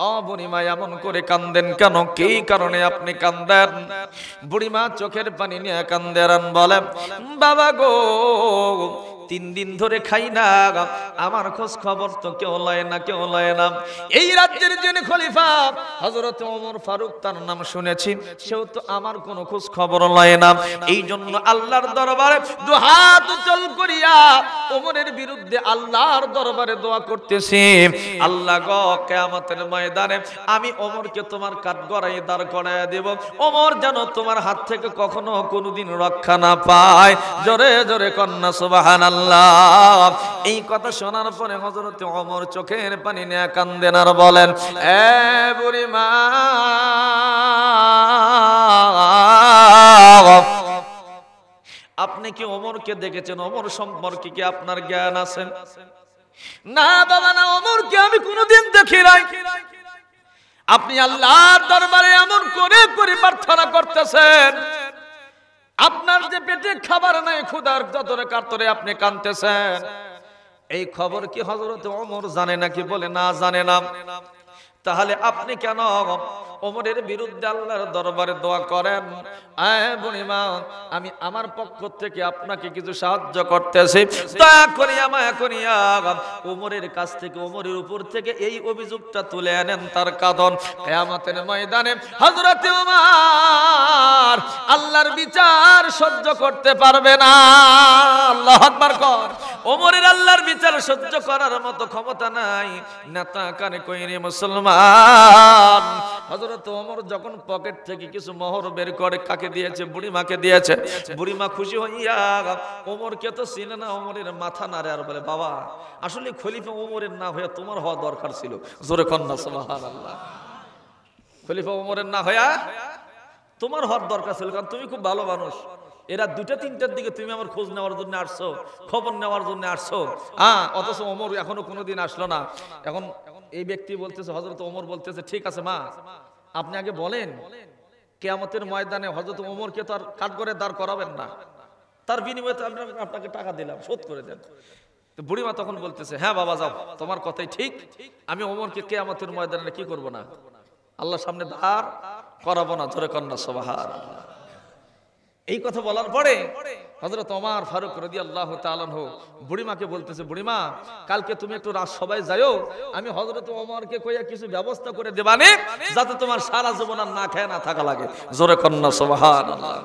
ও বুড়িমা এমন করে কান্দেন কেন? কি কারণে আপনি কান্দেন? বুড়িমা চোখের পানি নিয়ে কান্দেন, বলে, বাবা গো, 3 দিন ধরে খাই না, আমার খোঁজ খবর তো কেউ লয় না, কেউ লয় না। এই রাজ্যের যিনি খলিফা হযরত ওমর ফারুক, তার নাম শুনেছি, সেও তো আমার কোনো খোঁজ খবর লয় না। এই জন্য আল্লাহর দরবারে দুহাত উচ্চল করিয়া ওমরের বিরুদ্ধে আল্লাহর দরবারে দোয়া করতেছি, আল্লাহ গো, কিয়ামতের ময়দানে আমি ওমরকে তোমার কাঠগড়ায় দাঁড় করাইয়া দেব, ওমর যেন তোমার হাত থেকে কখনো কোনোদিন রক্ষা না পায়। জোরে জোরে কন্যা সুবহানাল্লাহ। এই কথা শোনার পরে হযরত ওমর চোখের পানি নিয়ে কান্দেন আর বলেন, এ বুড়িমা, আপনি কি ওমরকে দেখেছেন? ওমর সম্পর্কে কি আপনার জ্ঞান আছে? না বাবা না, ওমরকে আমি কোনোদিন দেখি নাই। আপনি আল্লাহর দরবারে এমন করে করে প্রার্থনা করতেছেন, আপনার যে পেটে খাবার নাই, ক্ষুধার যতরে কাতরে আপনি কাঁদতেছেন, এই খবর কি হযরত ওমর জানে নাকি? বলে না, জানে না। তাহলে আপনি কেন ওমরের বিরুদ্ধে আল্লাহর দরবারে দোয়া করেন? বুড়িমা, আমি আমার পক্ষ থেকে আপনাকে কিছু সাহায্য করতেছি, দয়া করিয়া মায়া করিয়া ওমরের কাছ থেকে, ওমরের উপর থেকে এই অভিযোগটা তুলে আনেন তার কাঁদন। কিয়ামতের ময়দানে হযরত ওমর আল্লাহর বিচার সহ্য করতে পারবে না। আল্লাহু আকবার কর। ওমরের আল্লাহর বিচার সহ্য করার মতো ক্ষমতা নাই। নেতা কানে কইরে মুসলমান, হযরত ওমর যখন পকেট থেকে কিছু মোহর বের করে কাকে দিয়েছে? বুড়িমাকে দিয়েছে। বুড়িমা খুশি হইয়া ওমরকে তো চিনে না, ওমরের মাথা নাড়ে আর বলে, বাবা, আসলে খলিফা ওমরের না হইয়া তোমার হওয়া দরকার ছিল। জোরে কন্যা সুবহানাল্লাহ। খলিফা ওমরের না হইয়া তোমার হওয়ার দরকার ছিল, কারণ তুমি খুব ভালো মানুষ। এরা 2টা-3টার দিকে তুমি আমার খোঁজ নেওয়ার জন্য আসছো, খবর নেওয়ার জন্য আসছো, অথচ ওমর এখনো কোনোদিন আসলো না। এখন এই ব্যক্তি বলতেছে, হযরত ওমর বলতেছে, ঠিক আছে মা, আপনি আগে বলেন, কিয়ামতের ময়দানে হযরত ওমরকে তো আর কাঠগড়ায় দাঁড় করাবেন না, তার বিনিময়ে আপনাকে টাকা দিলাম, শোধ করে দেন। তো বুড়িমা তখন বলতেছে, হ্যাঁ বাবা যাও, তোমার কথাই ঠিক, আমি ওমরকে কিয়ামতের ময়দানে কি করব না, আল্লাহর সামনে দাঁড় করাবো না। জোরে কন্যা সুবহানাল্লাহ। এই কথা বলার পরে হযরত ওমর ফারুক রাদিয়াল্লাহু তাআলা আনহু বুড়িমাকে বলতেছে, বুড়িমা, কালকে তুমি একটু রাজসভায় যাও, আমি হযরত ওমরকে কইয়া কিছু ব্যবস্থা করে দেবানে, যাতে তোমার সারা জীবন আর না খেয়ে না থাকা লাগে। জোরে কন্যা সুবহানাল্লাহ।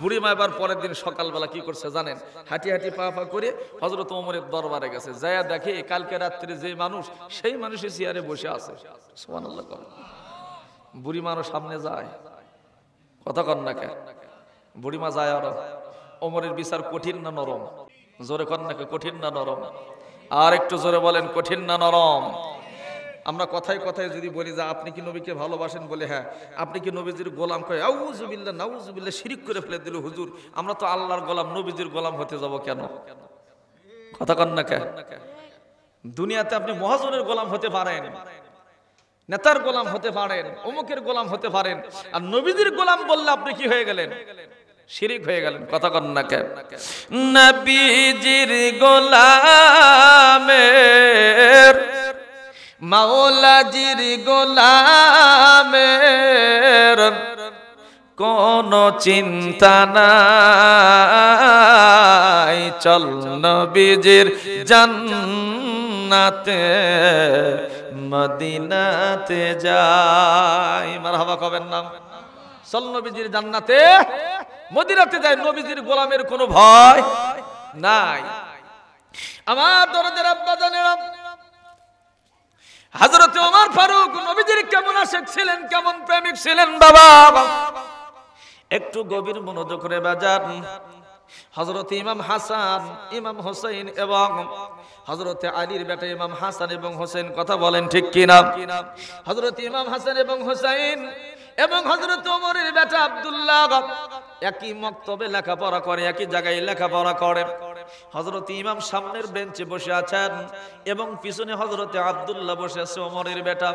বুড়িমা এবার পরের দিন সকালবেলা কি করছে জানেন? হাঁটি হাঁটি পা পা করে হযরত ওমরের দরবারে গেছে, যায়া দেখে কালকে রাত্রে যে মানুষ, সেই মানুষই চেয়ারে বসে আছে। সুবহানাল্লাহ। বুড়িমারও সামনে যায়, কথা কন না কেন? বুড়িমা যায়, আর ওমরের বিচার কঠিন না নরম? জোরে কন নাকি, কঠিন না নরম? আর একটু জোরে বলেন, কঠিন না নরম? আমরা কথায় কথায় যদি বলি যে আপনি কি নবীকে ভালোবাসেন, বলে হ্যাঁ, আপনি কি নবীজির গোলাম, কয় আউযুবিল্লাহ নাউযুবিল্লাহ, শিরিক করে ফেলে দিল হুজুর, আমরা তো আল্লাহর গোলাম, নবীজির গোলাম হতে যাব কেন? কথা কন না কেন? দুনিয়াতে আপনি মহাজনের গোলাম হতে পারেন, নেতার গোলাম হতে পারেন, অমুকের গোলাম হতে পারেন, আর নবীজির গোলাম বললে আপনি কি হয়ে গেলেন? শিরিক হয়ে গেলেন। কথা কন না কেন? নবীজির গোলামের, মাওলাজির গোলামের কোন চিন্তা নাই, চল নবীজির জান্নাতে মদিনাতে যাই। মারহাবা কবেন নাম? চল নবীজির জান্নাতে, মদিনাতে যায়, নবীজির গোলামের কোনো ভয় নাই। আমার দরদের আব্বা জানেরা, হযরত ওমর ফারুক নবীজির কেমন আশিক ছিলেন, কেমন প্রেমিক ছিলেন বাবা, একটু গভীর মনোযোগ করে বাজান। হযরত ইমাম হাসান, ইমাম হোসেন এবং হযরত আলীর বেটা ইমাম হাসান এবং হোসেন, কথা বলেন ঠিক কিনা? হযরত ইমাম হাসান এবং হোসেন এবং হযরত ওমরের বেটা আব্দুল্লাহ একই মক্তবে লেখাপড়া করে, একই জায়গায় লেখাপড়া করে। হযরত ইমাম সামনের বেঞ্চে বসে আছেন এবং পিছনে হযরত আব্দুল্লাহ বসে আছে, ওমরের বেটা।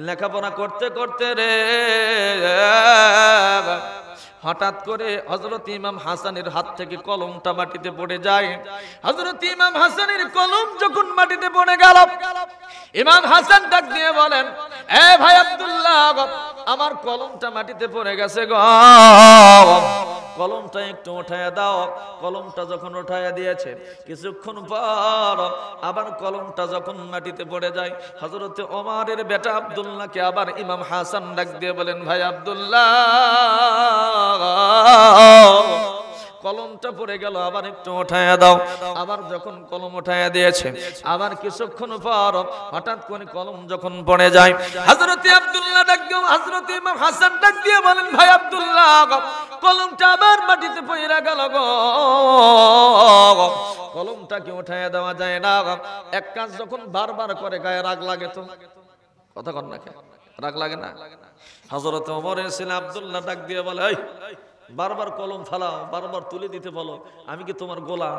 লেখাপড়া করতে করতে রে হঠাৎ করে হযরত ইমাম হাসানের হাত থেকে কলমটা মাটিতে পড়ে যায়। হযরত ইমাম হাসানের কলম যখন মাটিতে পড়ে গেল, ইমাম হাসান ডাক দিয়ে বলেন, এ ভাই আব্দুল্লাহ, আমার কলমটা মাটিতে পড়ে গেছে গো, কলমটা একটু উঠায়া দাও। কলমটা যখন উঠায়া দিয়েছে, কিছুক্ষণ পর আবার কলমটা যখন মাটিতে পড়ে যায়, হযরত ওমরের বেটা আব্দুল্লাহকে আবার ইমাম হাসান ডাক দিয়ে বলেন, ভাই আব্দুল্লাহ, কলমটা পড়ে গেল, আবার একটু উঠায়া দাও। আবার যখন কলম উঠায়া দিয়েছে, আবার কিছুক্ষণ পর হঠাৎ করে কলম যখন পড়ে যায়, হযরত আব্দুল্লাহ ডাক দিয়ে, হযরত ইমাম হাসান ডাক দিয়ে বলেন, ভাই আব্দুল্লাহ, কলমটা আবার মাটিতে পড়ে গেল গো, কলমটাকে উঠায়া দেওয়া যায় না। এক কাজ যখন বারবার করে গায়ে রাগ লাগে তো, কথা কন না, রাগ লাগে না? হযরত ওমরের ছেলে আব্দুল্লাহ ডাক দিয়ে বলে, এই বারবার কলম ফালাও, বারবার তুলে দিতে বলো, আমি কি তোমার গোলাম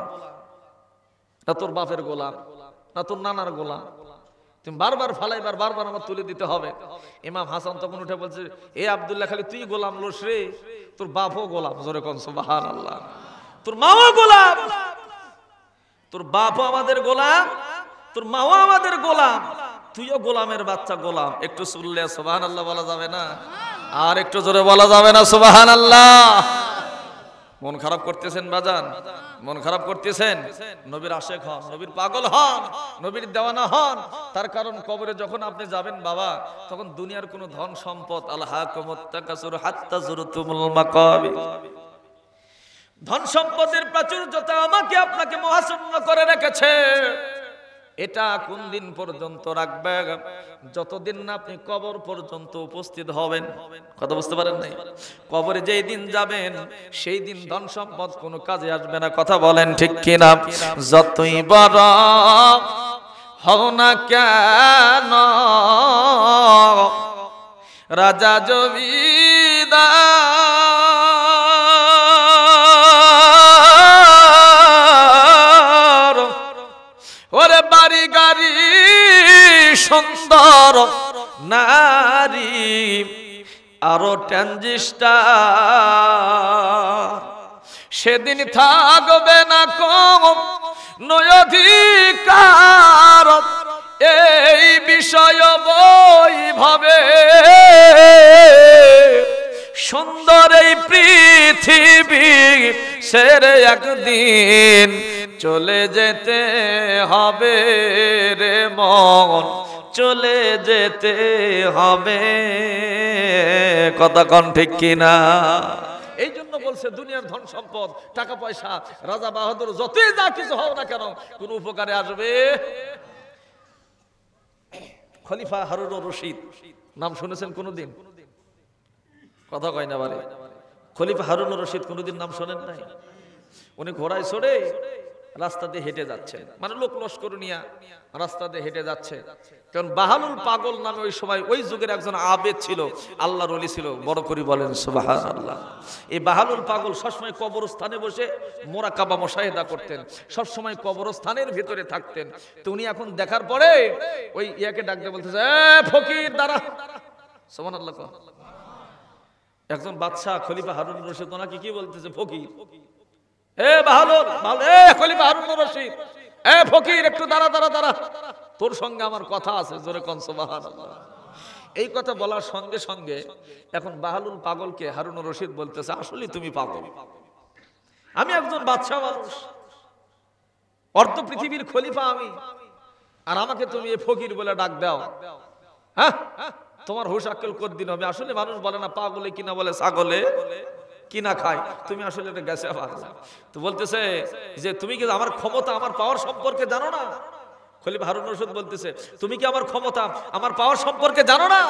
না তোর বাপের গোলাম না তোর নানার গোলাম? তুমি বারবার ফালাইবার, বারবার আমার তুলে দিতে হবে। ইমাম হাসান তখন উঠে বলছে, এ আব্দুল্লাহ, খালি তুই গোলাম লোস রে, তোর বাপও গোলাম, জোরে কোন সুবহানাল্লাহ, তোর মাও গোলাম, তোর বাপও আমাদের গোলাম, তোর মাও আমাদের গোলাম, তুইও গোলামের বাচ্চা গোলাম। একটু শুনলে সুবহানাল্লাহ বলা যাবে না? আর একটু জোরে বলা যাবে না সুবহানাল্লাহ? মন খারাপ করতেছেন বাজান? মন খারাপ করতেছেন? নবীর আশেক হন, নবীর পাগল হন, নবীর দেওয়ানা হন। তার কারণ কবরে যখন আপনি যাবেন বাবা, তখন দুনিয়ার কোনো ধন সম্পদ, আলহাকুমুত তাকাসুর হাত্তা যুরতুমুল মাকাবির, ধন সম্পদের প্রাচুর্যতা আমাকে আপনাকে মহাশূন্য করে রেখেছে। এটা কোন দিন পর্যন্ত রাখবে? যতদিন না আপনি কবর পর্যন্ত উপস্থিত হবেন। কথা বুঝতে পারেন নাই? কবরে যেই দিন যাবেন, সেই দিন ধন সম্পদ কোনো কাজে আসবে না। কথা বলেন ঠিক কিনা? যতই বড় হও না কেন, রাজা জমিদার, ওরে বাড়ি গাড়ি সুন্দর নারী, আরো ট্রানজিস্টার, সেদিন থাকবে না কম অধিকার। এই বিষয় বৈভাবে সুন্দর এই পৃথিবী ছেড়ে একদিন চলে যেতে হবে রে মন, চলে যেতে হবে। কথা কন ঠিক কিনা? এই জন্য বলছে দুনিয়ার ধন সম্পদ, টাকা পয়সা, রাজা বাহাদুর, যতই যা কিছু হও না কেন, কোন উপকারে আসবে? খলিফা হারুনুর রশিদ নাম শুনেছেন কোনদিন? কথা কয় না বারে। খলিফা হারুনুর রশিদ কোনদিন নাম শোনেন নাই? উনি ঘোড়ায় চড়ে রাস্তা দিয়ে হেঁটে যাচ্ছেন, মানে লোক লস্কর নিয়ে রাস্তা দিয়ে হেঁটে যাচ্ছে। কারণ বাহালুল পাগল নামে ওই সময় ওই যুগের একজন আবেদ ছিল, আল্লাহর ওলি ছিল, বড় করে বলেন সুবহানাল্লাহ। এই বাহালুল পাগল সবসময় কবরস্থানে বসে মোরাকাবা মুশাহিদা করতেন, সবসময় কবরস্থানের ভিতরে থাকতেন। তো উনি এখন দেখার পরে ওই ইয়াকে ডাক দিয়ে বলতেছে, এ ফকির দাঁড়া। সুবহানাল্লাহ। একজন বাদশা খলিফা হারুনুর রশিদ ওনাকে কি বলতেছে? ফকির। এ বাহালুল, এ খলিফা হারুনুর রশিদ, এ ফকির, একটু দাঁড়া দাঁড়া দাঁড়া, তোর সঙ্গে আমার কথা আছে। জোরে কোন সুবহানাল্লাহ। এই কথা বলার সঙ্গে সঙ্গে এখন বাহালুল পাগলকে হারুনুর রশিদ বলতেছে, আসলে তুমি পাগল, আমি একজন বাদশা মানুষ, অর্ধ পৃথিবীর খলিফা আমি, আর আমাকে তুমি এ ফকির বলে ডাক দাও? হ্যাঁ, তোমার হুশ আক্কেল কতদিন হবে? আসলে মানুষ বলে না পাগলে কিনা বলে ছাগলে কিনা খায়, তুমি আসলে এটা গেছে পাগলা। তো বলতেছে যে তুমি কি আমার ক্ষমতা আমার পাওয়ার সম্পর্কে জানো না? খলিফা হারুন রশিদ বলতেছে তুমি কি আমার ক্ষমতা আমার পাওয়ার সম্পর্কে জানো না?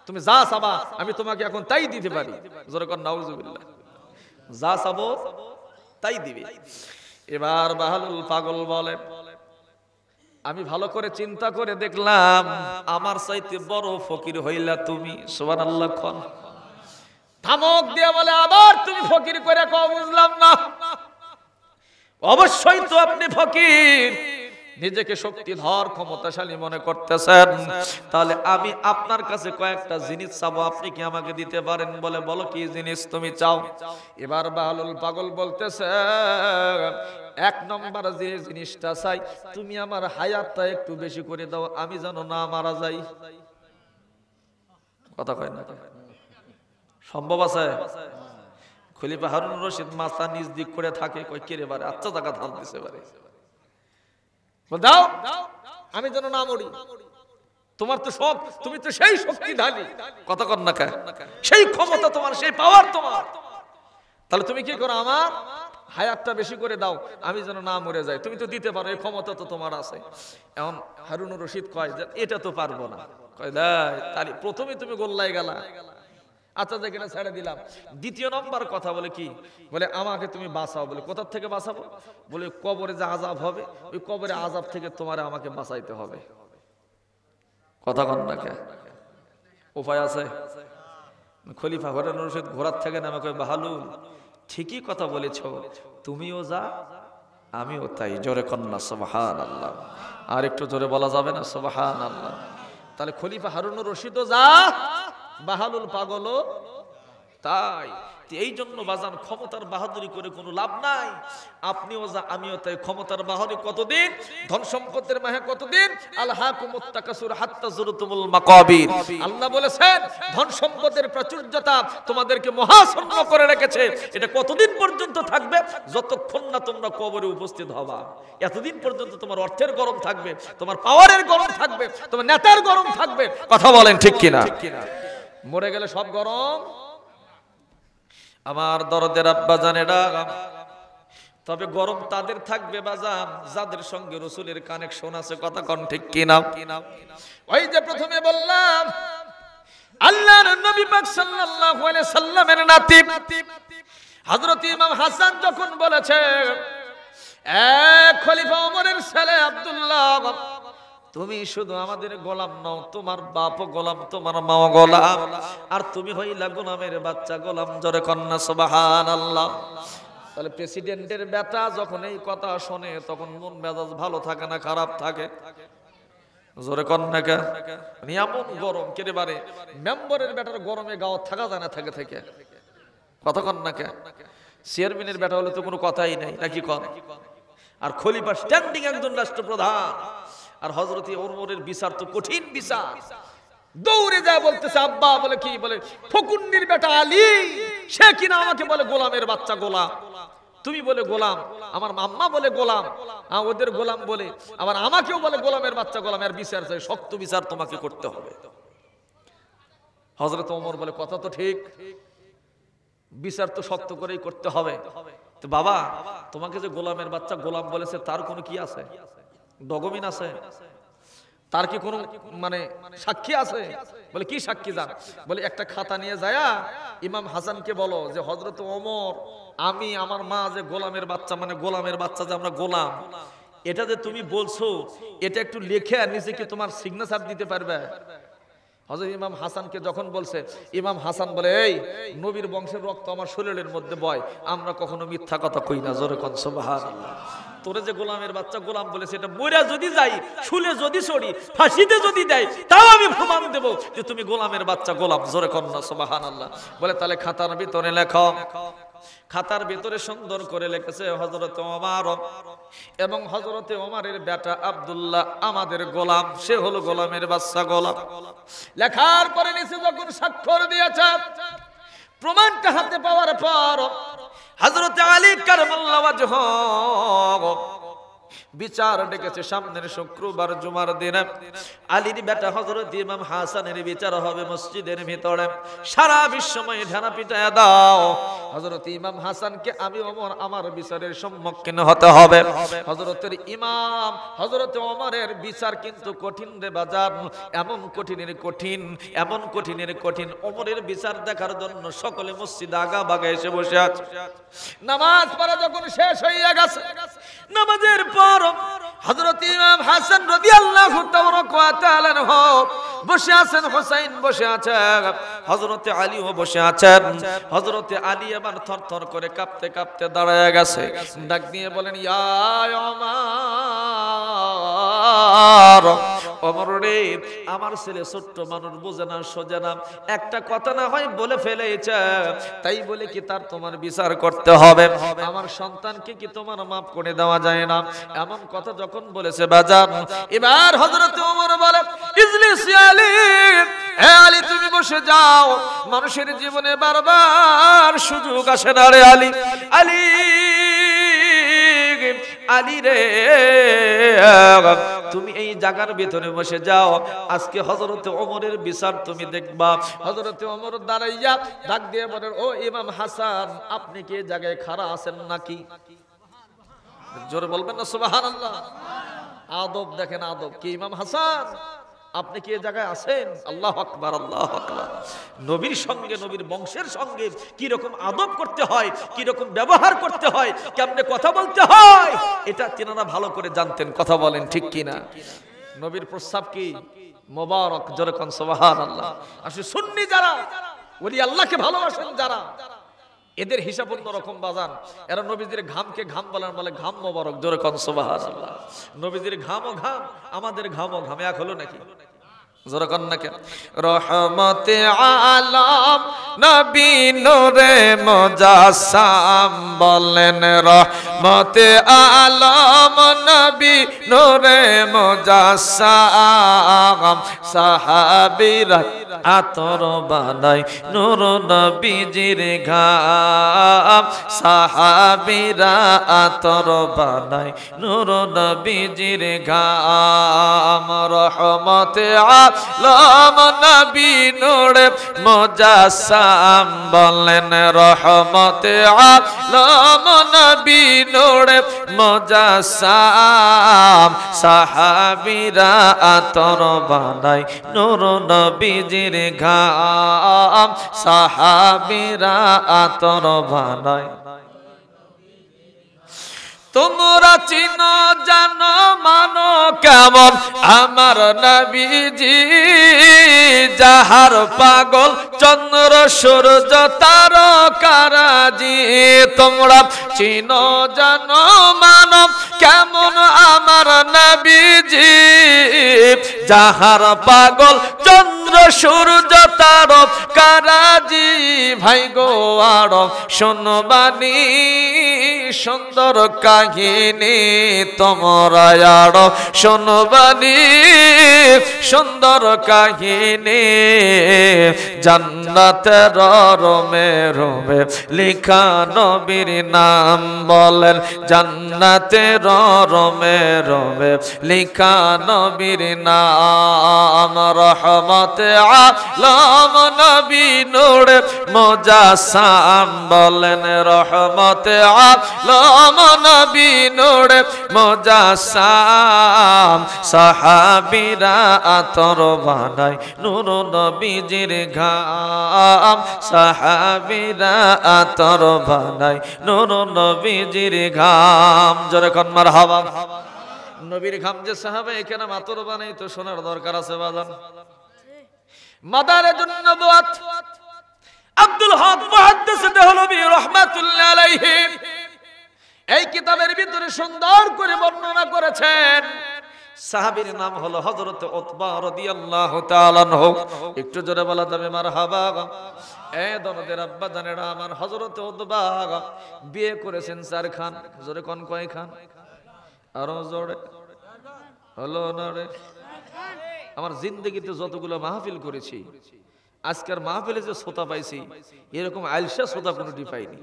তুমি যা চাবা আমি তোমাকে এখন তাই দিতে পারি। জোরে কর নাউজুবিল্লাহ। যা চাবো তাই দিবে। এবার বাহালুল পাগল বলে আমি ভালো করে চিন্তা করে দেখলাম আমার চাইতে বড় ফকির হইলা তুমি। সুবহানাল্লাহ। খন ধমক দিয়ে বলে আবার তুমি ফকির করে কও? বুঝলাম না। অবশ্যই তো আপনি ফকির, নিজেকে শক্তিধর ক্ষমতাশালী মনে করতেছেন। তাহলে আমি আপনার কাছে কয়েকটা জিনিস চাবো, আপনি কি আমাকে দিতে পারেন? বলে বলো কি জিনিস তুমি চাও? এবার বাহালুল পাগল বলতেছে এক নম্বর যে জিনিসটা চাই তুমি আমার হায়াতটা একটু বেশি করে দাও, আমি যেন না মারা যাই। কথা কয় না? সম্ভব আছে? খলিফা হারুন রশিদ মাথা নিজ দিক করে থাকে, কই কে রে বারে আচ্ছা টাকা ধান দিতে পারে, দাও আমি যেন না মরি। তোমার তো সব, তুমি তো সেই শক্তিশালী, কথা কর না কেন, সেই ক্ষমতা তোমার, সেই পাওয়ার তোমার। তাহলে তুমি কি করো? আমার হায়াতটা বেশি করে দাও, আমি যেন না মরে যাই। তুমি তো দিতে পারো, এই ক্ষমতা তো তোমার আছে। এখন হারুন রশিদ কয় যে এটা তো পারবো না। কয় তাহলে প্রথমে তুমি গোল্লায় গেলা, আচ্ছা যেখানে ছেড়ে দিলাম। দ্বিতীয় নম্বর কথা বলে কি? বলে আমাকে তুমি বাঁচাও। বলে কোথা থেকে বাঁচাবো? বলে কবরে যে আযাব হবে ওই কবরে আযাব থেকে তোমার আমাকে বাঁচাইতে হবে। কথা কন না কে? উপায় আছে? খলিফা হারুন রশিদ ঘোড়ার থেকে নামে কয় বাহালুল ঠিকই কথা বলেছ, তুমিও যা আমিও তাই। জোরে কন্যা সুবহানাল্লাহ। আর একটু জোরে বলা যাবে না সুবহানাল্লাহ? তাহলে খলিফা হারুন রশিদও যা, বাহালুল পাগলও তাই। এই জন্য বাজান ক্ষমতার বাহাদুরি করে কোনো লাভ নাই। আপনিও যা আমিও তাই। ক্ষমতার বাহাদুরি কতদিন, ধন সম্পদের মাহে কতদিন, আলহাকুমুত তাকাসুর হাত্তা যুরতুমুল মাকাবির। আল্লাহ বলেছেন ধন সম্পদের প্রাচুর্যতা তোমাদেরকে মহাশূন্য করে রেখেছে। এটা কতদিন পর্যন্ত থাকবে? যতক্ষণ না তোমরা কবরে উপস্থিত হবা, এতদিন পর্যন্ত তোমার অর্থের গরম থাকবে, তোমার পাওয়ারের গরম থাকবে, তোমার নেতার গরম থাকবে। কথা বলেন ঠিক কিনা? মরে গেলে সব গরম। আমার দরদের আব্বা জানেরা, তবে গরম তাদের থাকবে বাজান যাদের সঙ্গে রাসূলের কানেকশন আছে। কথা কোন ঠিক কিনা? ওই যে প্রথমে বললাম আল্লাহর নবী পাক সাল্লাল্লাহু আলাইহি সাল্লামের নাতি হযরত ইমাম হাসান যখন বলেছে এক খলিফা ওমরের ছেলে আব্দুল্লাহ, তুমি শুধু আমাদের গোলাম নও, তোমার বাপও গোলাম, তোমার মাও গোলাম, আর তুমি হইলা গোলামের বাচ্চা গোলাম। জোরে কন্যা সুবহানাল্লাহ। তাহলে প্রেসিডেন্টের বেটা যখন এই কথা শোনে তখন মন মেজাজ ভালো থাকে না খারাপ থাকে? জোরে কন্যা কে? এমন গরম কেড়ে বারে মেম্বারের বেটার গরমে গাও থাকা যায় না থেকে থেকে। কথা কন্যা কে? চেয়ারম্যানের বেটা হলে তো কোনো কথাই নাই নাকি কন? আর খলিফা স্ট্যান্ডিং একজন রাষ্ট্রপ্রধান, আর হযরত ওমরের বিচার তো কঠিন বিচার। দৌড়ে যায় বলতেছে আব্বা, বলে কি? বলে ফকুন্নির বেটা আলী, সে কিনা আমাকে বলে গোলামের বাচ্চা গোলাম। তুমি বলে গোলাম, আমার আম্মা বলে গোলাম, ওদের গোলাম বলে, আবার আমাকেও বলে গোলামের বাচ্চা গোলাম। আর বিচার চাই, শক্ত বিচার তোমাকে করতে হবে। হযরত ওমর বলে কথা তো ঠিক, বিচার তো শক্ত করেই করতে হবে। তো বাবা তোমাকে যে গোলামের বাচ্চা গোলাম বলেছে তার কোনো কি আছে? ডকুমেন্ট আছে? তার কি কোনো মানে সাক্ষী আছে? বলে কি সাক্ষী জান? বলে একটা খাতা নিয়ে যায়া ইমাম হাসানকে বলো যে হযরত ওমর, আমি আমার মা যে গোলামের বাচ্চা, মানে গোলামের বাচ্চা যে আমরা গোলাম, এটা যে তুমি বলছো এটা একটু লিখে নিচে কি তোমার সিগনেচার দিতে পারবে? হযরত ইমাম হাসানকে যখন বলছে, ইমাম হাসান বলে এই নবীর বংশের রক্ত আমার শরীরের মধ্যে বয়, আমরা কখনো মিথ্যা কথা কই না। জোরে কোন সুবহানাল্লাহ। তোরে যে গোলামের বাচ্চা গোলাম বলেছে, এটা মইরা যদি যাই, শুলে যদি চড়ি, ফাঁসিতে যদি দেয়, তাও আমি প্রমাণ দেব যে তুমি গোলামের বাচ্চা গোলাম। জোরে কোন না সুবহানাল্লাহ। বলে তাহলে খাতার ভিতরে লেখো। খাতার ভিতরে সুন্দর করে লিখেছে হযরত ওমর এবং হযরত ওমরের বেটা আব্দুল্লাহ আমাদের গোলাম, সে হলো গোলামের বাচ্চা গোলাম। লেখার পরে নিচে যখন স্বাক্ষর দিয়েছে, প্রমাণটা হাতে পাওয়ার পর হযরত আলী কারামাল্লাহু ওয়াজহু বিচার ডেকেছে সামনের শুক্রবার জুমার দিনে। আলীর বেটা হযরত ইমাম হাসানের বিচার হবে মসজিদের ভিতরে। সারা বিশ্বময় ঢানা পিটায়া দাও, হযরত ইমাম হাসানকে আমি ওমর আমার বিচারের সম্মুখীন হতে হবে। হযরতের ইমাম হযরত ওমরের বিচার কিন্তু কঠিন রে বাজার, এমন কঠিনের কঠিন, এমন কঠিনের কঠিন। ওমরের বিচার দেখার জন্য সকলে মসজিদে আগা বাগা এসে বসে আছে। নামাজ পড়া যখন শেষ হয়ে গেছে, নামাজের পর হযরত ইমাম হাসান রাদিয়াল্লাহু তাআলা বসে আছেন, হুসাইন বসে আছেন, হযরত আলীও বসে আছেন। হযরত আলী আবার থরথর করে কাঁপতে কাঁপতে দাঁড়ায় গেছে, ডাক দিয়ে বলেন, ইয়া ওমর, ওমর রে, আমার ছেলে ছোট্ট মানুষ, বোঝে না সোজে না, একটা কথা না হয় বলে ফেলেছে, তাই বলে কি তার তোমার বিচার করতে হবে? আমার সন্তানকে কি তোমার মাফ করে দেওয়া যায় না? এমন কথা যখন বলেছে বাজার, এবার হযরত ওমর বলে, ইজলিস ইয়া আলী, হে আলী তুমি বসে যাও। মানুষের জীবনে বারবার সুযোগ আসে না রে আলী। আলী, আলী রে, তুমি এই জায়গার ভিতরে বসে যাও, আজকে হযরত ওমরের বিচার তুমি দেখবা। হযরত ওমর দাঁড়াইয়া ডাক দিয়ে বলেন, ও ইমাম হাসান, আপনি কি এই জায়গায় খাড়া আছেন নাকি? জোরে বলবেন না সুবহানাল্লাহ। আদব দেখেন, আদব কি ইমাম হাসান, আপনি কি এই জায়গায় আছেন? আল্লাহু আকবার, আল্লাহু আকবার। নবীর সঙ্গে, নবীর বংশের সঙ্গে কি রকম আদব করতে হয়, কি রকম ব্যবহার করতে হয়, কেমনে কথা বলতে হয়, এটা তিনারা ভালো করে জানতেন। কথা বলেন ঠিক কি না? নবীর প্রস্তাব কি মোবারক, জোরে কোন সুবহানাল্লাহ। আসলে সুন্নি যারা, ওলি আল্লাহকে ভালোবাসেন যারা, এদের হিসাব অন্যরকম বাজান। এরা নবীজির ঘামকে ঘাম বলেন, বলে ঘাম মোবারক, জোরে কোন সুবহানাল্লাহ। নবীজির ঘামও ঘাম, আমাদের ঘামও ঘাম, এক হলো নাকি? জোরে কোন না কেন? রহমতে আলম নবী নূরে মুজাসসাম বলেন, রহমতে আলম নবী নূরে মুজাসসাম, সাহাবীরা আতর বানাই নূর নবীজির ঘাম, সাহাবীরা আতর বানাই নূর নবীজির ঘাম। রহমতে আলম নবী নূরে মুজাসসাম বলেন, রহমতে আলম নবী নূরে মুজাসসাম, সাহাবীরা আতর বানাই নূর নবীজির ঘাম, সাহাবীরা আতর বানাই। তোমরা চিনো জানো মানো কেমন আমার নবীজি, যাহার পাগল চন্দ্র সূর্য তারকারাজি। তোমরা চিনো জানো মানো কেমন আমার নবীজি, যাহার পাগল চন্দ্র সূর্য তারকারাজি। ভাই গো আর শোনবানি সুন্দর কাহিনী, তোমরা আর শোনবানি সুন্দর কাহিনী। জান্নাতের রোমে রোমে লিখা নবীর নাম বলেন, জান্নাতের রোমে রোমে লিখা নবীর নাম। রহমতে আলম নবী নূরে মুজাসসাম বলেন, রহমতে আলম নবী নূরে মুজাসসাম, সাহাবীরা আতর বানাই নূর নবীজির ঘাম, সাহাবীরা আতর বানাই নূর নবীজির ঘাম। জোরে কোন মারহাবা। নবীর ঘাম যে সাহাবায়ে কেরাম আতর বানাই, তো শোনার দরকার আছে বাজান। মাদারেজুন নবুয়াত আব্দুল হক মুহাদ্দিস দেহলভী রাহমাতুল্লাহ আলাইহি এই কিতাবের ভিতরে সুন্দর করে বর্ণনা করেছেন। সাহাবীর নাম হলো হযরত উতবা রাদিয়াল্লাহু তাআলা আনহু। একটু জোরে বলা যাবে মারহাবা। দনদের আব্বা জানেরা আমার, হযরত উতবা বিয়ে করেছেন 4 খান। জোরে কোন কয় খান? আরো জোরে হলো না রে? আমার জিন্দেগিতে যতগুলো মাহফিল করেছি, আজকের মাহফিলে যে শ্রোতা পাইছি, এরকম আলসা শ্রোতা কোনোটি পাইনি।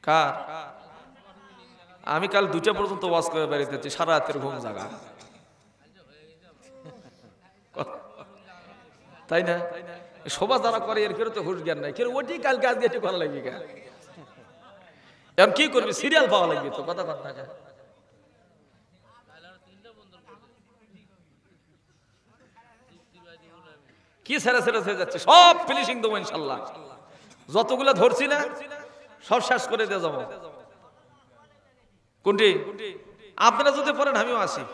কার? আমি কাল 2টা পর্যন্ত ওয়াজ করে বেরিয়েছি, সারা রাতের ঘুম জাগা, তাই না? সবাই যারা করে এর কেউ তো হুশ জ্ঞান নাই, কেউ ওটি কালকে আজকে এটি করা লাগবে, এখন কি করবি, সিরিয়াল পাওয়া লাগবে তো, কথা কথা না কি ছেড়ে ছেড়ে হয়ে যাচ্ছে, সব ফিনিশিং দেবো ইনশাল্লাহ, যতগুলো ধরছি না সব শেষ করে দিয়ে যাবো। কোনটি আপনারা যদি পড়েন আমিও আসি।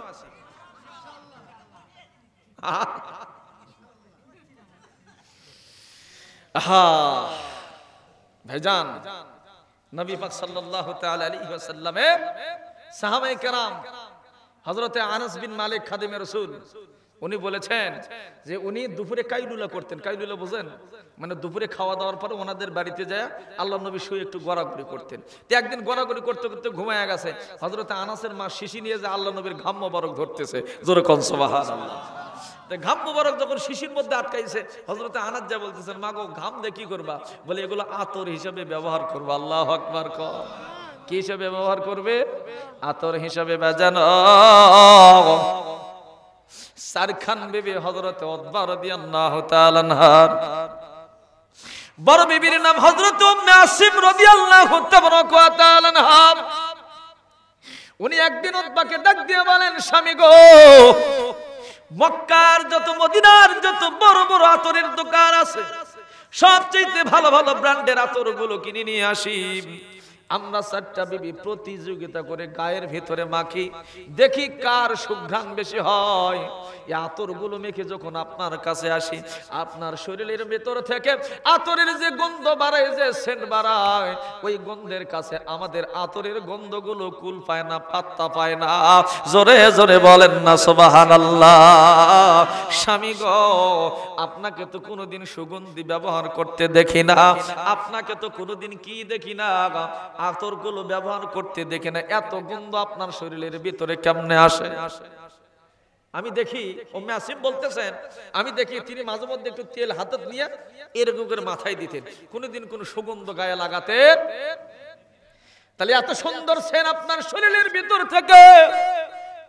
ভাইজান, নবী পাক সাল্লাল্লাহু তাআলা আলাইহি ওয়াসাল্লামের সাহাবায়ে কেরাম হযরতে আনাস বিন মালিক খাদিমে রাসূল, উনি বলেছেন যে উনি দুপুরে কাইলুলা করতেন। কাইলুলা বুঝেন? মানে দুপুরে খাওয়া দাওয়ার পরে ওনাদের বাড়িতে যায় আল্লাহ নবী শুয়ে একটু গড়াগড়ি করতেন। তো একদিন গড়াগড়ি করতে করতে ঘুমায় গেছে। হযরতে আনাসের মা শিশি নিয়ে যে আল্লাহ নবীর ঘাম মোবারক ধরতেছে, জোরে কোন সুবহানাল্লাহ। ঘাম মোবারক যখন শিশির মধ্যে আটকাইছে, হযরতে আনাস যা বলতেছেন, মা গো ঘাম দিয়ে কি করবা? বলে এগুলো আতর হিসাবে ব্যবহার করবা। আল্লাহু আকবার। কি হিসাবে ব্যবহার করবে? আতর হিসাবে। বাজানো সারখান বিবি হযরতে উতবা রাদিয়াল্লাহু তাআলা আনহার বড় বিবির নাম হযরত উম্মে আসিম রাদিয়াল্লাহু তাআলা আনহা। উনি একদিন উতবাকে ডাক দিয়ে বলেন, স্বামী গো, মক্কার যত মদিনার যত বড় বড় আতরের দোকান আছে, সবচেয়ে ভালো ভালো ব্র্যান্ডের আতরগুলো কিনে নিয়ে আসি। আমরা 4টা বিবি প্রতিযোগিতা করে গায়ের ভিতরে মাখি, দেখি কার সুঘ্রাণ বেশি হয়। এই আতরগুলো মেখে যখন আপনার কাছে আসি, আপনার শরীরের ভেতর থেকে আতরের যে গন্ধ বাড়ায়, যে সেন্ট বাড়ায়, ওই গন্ধের কাছে আমাদের আতরের গন্ধগুলো কুল পায় না, পাত্তা পায় না। জোরে জোরে বলেন না সুবহানাল্লাহ। স্বামী গো, আপনাকে তো কোনোদিন সুগন্ধি ব্যবহার করতে দেখি না, আপনাকে তো কোনোদিন কি দেখি না, আতরগুলো ব্যবহার করতে দেখে না। এত গন্ধ আপনার শরীরের ভিতরে কেমনে আসে? আমি দেখি, উম্মে আসিম বলতেছেন, আমি দেখি তিনি মাঝে মধ্যে একটু তেল হাতে নিয়ে এরকম করে মাথায় দিতেন, কোনোদিন কোন সুগন্ধ গায়ে লাগাতেন। তাহলে এত সুন্দর সেন আপনার শরীরের ভিতর থেকে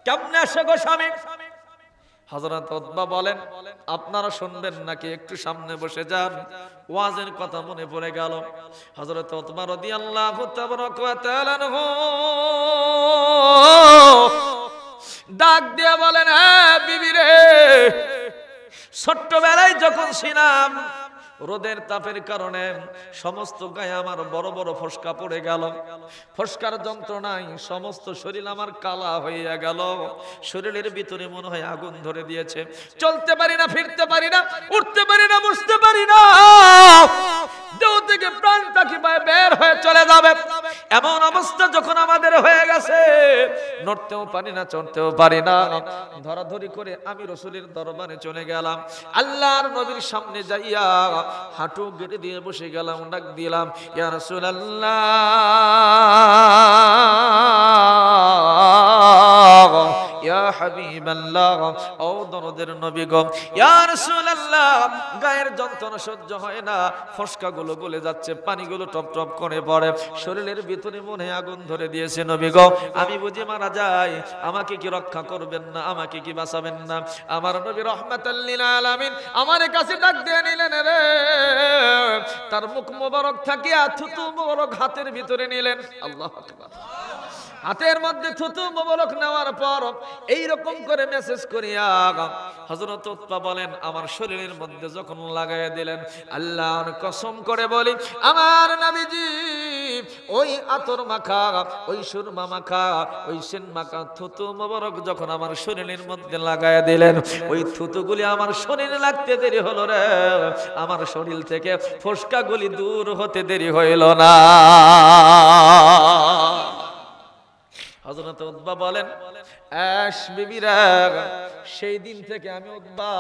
কেমনে আসে গো স্বামী? হযরত উতবা বলেন, আপনারা শুনবেন নাকি? একটু সামনে বসে যান, ওয়াজের কথা মনে পড়ে গেল। হযরত উতবা রাদিয়াল্লাহু তাআলা আনহু ডাক দিয়ে বলেন, হ্যাঁ বিবি রে, ছোট্টবেলায় যখন ছিলাম, রোদের তাপের কারণে সমস্ত গায়ে আমার বড় বড় ফসকা পড়ে গেল। ফসকার যন্ত্রণায় সমস্ত শরীর আমার কালা হয়ে গেল। শরীরের ভিতরে মনে হয় আগুন ধরে দিয়েছে। চলতে পারি না, ফিরতে পারি না, উঠতে পারি না, বসতে পারি না। দেহ থেকে প্রাণটা কি বের হয়ে চলে যাবে, এমন অবস্থা যখন আমাদের হয়ে গেছে, নড়তেও পারি না, চড়তেও পারি না। ধরাধরি করে আমি রাসূলের দরবারে চলে গেলাম। আল্লাহর নবীর সামনে যাইয়া হাঁটু গেড়ে দিয়ে বসে গেলাম, ডাক দিলাম, ইয়া রাসূলুল্লাহ, ইয়া হাবিবাল্লাহ, ও দরদের নবী গো, ইয়া রাসূলুল্লাহ, গায়ের যন্ত্রণা সহ্য হয় না, ফসকাগুলো গলে যাচ্ছে, পানিগুলো টপ টপ করে পড়ে, শরীরের ভিতরে মনে আগুন ধরে দিয়েছে। নবী গো, আমি বুঝি মারা যাই, আমাকে কি রক্ষা করবেন না? আমাকে কি বাঁচাবেন না? আমার নবী রাহমাতাল লিল আলামিন আমার কাছে ডাক দিয়ে নিলেন রে। তার মুখ মোবারক থাকিয়া থুতু মোবারক হাতের ভিতরে নিলেন। আল্লাহু আকবার। হাতের মধ্যে থুতু মোবারক নেওয়ার পর এই রকম করে মেসেজ করিয়া হযরত উতবা বলেন, আমার শরীরের মধ্যে যখন লাগাইয়া দিলেন, আল্লাহর কসম করে বলি, আমার নবীজি ওই আতর মাখা, ওই সুরমা মাখা, ওই সেন মাখা থুতু মোবারক যখন আমার শরীরের মধ্যে লাগাইয়া দিলেন, ওই থুতুগুলি আমার শরীরে লাগতে দেরি হলো রে, আমার শরীর থেকে ফসকাগুলি দূর হতে দেরি হইল না। হযরত উতবা বলেন, আশ বিবিরা, সেই দিন থেকে আমি উতবা,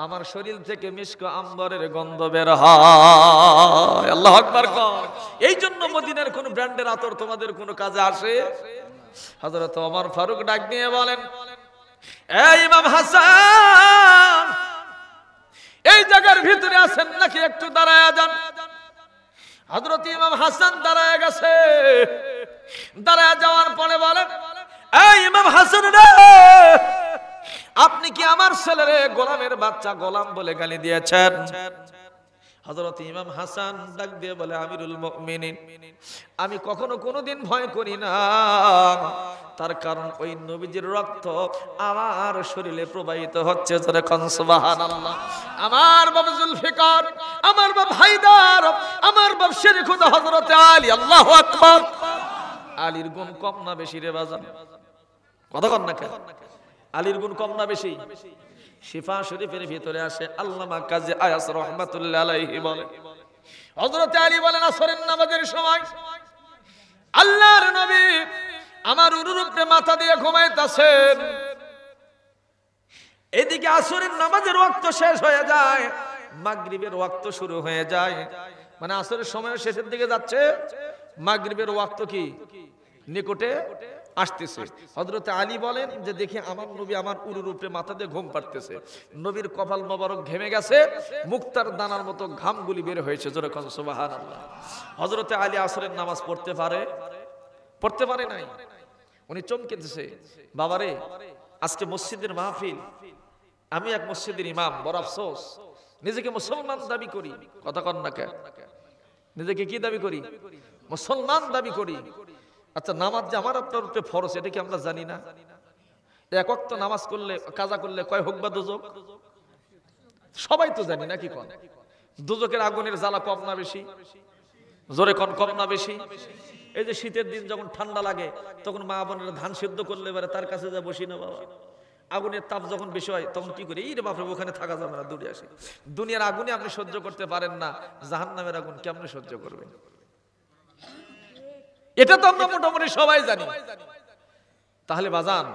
আমার শরীর থেকে মিশক আম্বরের গন্ধ বের হয়। আল্লাহু আকবার। এই জন্য মদিনার কোন ব্র্যান্ডের আতর তোমাদের কোনো কাজে আসে? হযরত ওমর ফারুক ডাক দিয়ে বলেন, এই ইমাম হাসান, এই জায়গার ভিতরে আছেন নাকি? একটু দাঁড়ায়া যান। হযরত ইমাম হাসান দাঁড়ায় গেছে। দাঁড়ায় যাওয়ার পরে বলে, এই ইমাম হাসান রে, আপনি কি আমার ছেলেরে গোলামের বাচ্চা গোলাম বলে গালি দিয়েছেন? হযরত ইমাম হাসান ডাক দিয়ে বলে, আমিরুল মুমিনিন, আমি কখনো কোনোদিন ভয় করি না, তার কারণ ওই নবীজির রক্ত আমার শরীরে প্রবাহিত হচ্ছে। জোরে কোন সুবহানাল্লাহ। আমার বাবা জুলফিকার, আমার বাবা হায়দার, আমার বাবা শেরে খুদা হযরত আলী, আল্লাহু আকবার। আলীর গুণ কম না বেশি রে বাজান? কথা কন না কেন? আলীর গুণ কম না বেশি? শিফা শরীফের ভিতরে আসে, আল্লামা কাজী আয়াস রাহমাতুল্লাহ আলাইহি বলে, হযরত আলী বলেন, আসরের নামাজের সময় আল্লাহর নবী আমার উরুর উপরে মাথা দিয়ে ঘুমাইতেছেন, এদিকে আসরের নামাজের ওয়াক্ত শেষ হয়ে যায়, মাগরিবের ওয়াক্ত শুরু হয়ে যায়, মানে আসরের সময় শেষের দিকে যাচ্ছে, মাগরিবের ওয়াক্ত কি নিকটে আসতেছে। হযরত আলী বলেন যে দেখি আমার নবী আমার উরুর উপরে মাথা দিয়ে ঘুম পাড়তেছে, নবীর কপাল মোবারক ঘেমে গেছে, মুক্তার দানার মতো ঘামগুলি বের হয়েছে। জোরে কোন সুবহানাল্লাহ। হযরত আলী আসরের নামাজ পড়তে পারে নাই, উনি চমকেছে, বাবারে আজকে মসজিদের মাহফিল, আমি এক মসজিদের ইমাম, বড় আফসোস, নিজেকে মুসলমান দাবি করি, কথা কন না কেন? নিজেকে কি দাবি করি? মুসলমান দাবি করি। আচ্ছা, নামাজ যে আমার আপনার উপরে ফরজ, এটা কি আমরা জানি না? এক ওয়াক্ত নামাজ করলে, কাজা করলে কয় হোক বা দুজক? সবাই তো জানি না, কি কোন? দুজকের আগুনের জ্বালা কম না বেশি? জোরে কোন, কম না বেশি? এই যে শীতের দিন যখন ঠান্ডা লাগে, তখন মা বোনেরা ধান সিদ্ধ করলে এবারে তার কাছে যা বসি না বাবা, আগুনের তাপ যখন বেশি হয় তখন কি করি, এই রে বাপরে ওখানে থাকা যাবে না, দূরে আসি। দুনিয়ার আগুনে আপনি সহ্য করতে পারেন না, জাহান্নামের আগুন কেমনে সহ্য করবেন? এটা তো আমরা মোটামুটি সবাই জানি। তাহলে বাজান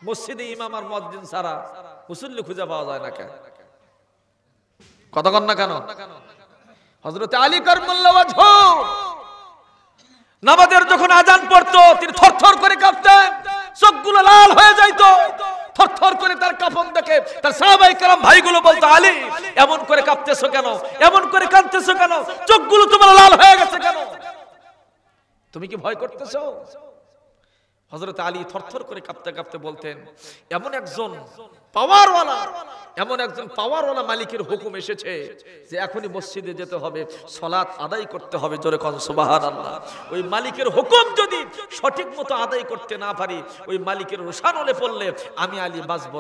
মসজিদে ইমাম আর মুয়াজ্জিন ছাড়া মুসল্লি খুঁজে পাওয়া যায় না কেন? কথা কন না কেন? হযরত আলী কাররামাল্লাহু ওয়াজহু নামাজের যখন আজান পড়তো, তিনি থরথর করে কাঁপতেন, চোখগুলো লাল হয়ে যাইতো, থরথর করে তার কাফন দেখে তার সাহাবায়ে কেরাম ভাইগুলো বলতো, আলী এমন করে কাঁপতেছো কেন, এমন করে কাঁদতেছো কেন, চোখগুলো তোমার লাল হয়ে গেছে কেন, তুমি কি ভয় করতেছো? হযরত আলী থরথর করে কাঁপতে কাঁপতে বলতেন, এমন একজন পাওয়ারওয়ালা মালিকের হুকুম এসেছে যে এখনই মসজিদে যেতে হবে, সালাত আদায় করতে হবে। জোরে কোন সুবহানাল্লাহ। ওই মালিকের হুকুম যদি সঠিক মতো আদায় করতে না পারি, ওই মালিকের রোশানলে পড়লে আমি আলী বাঁচবো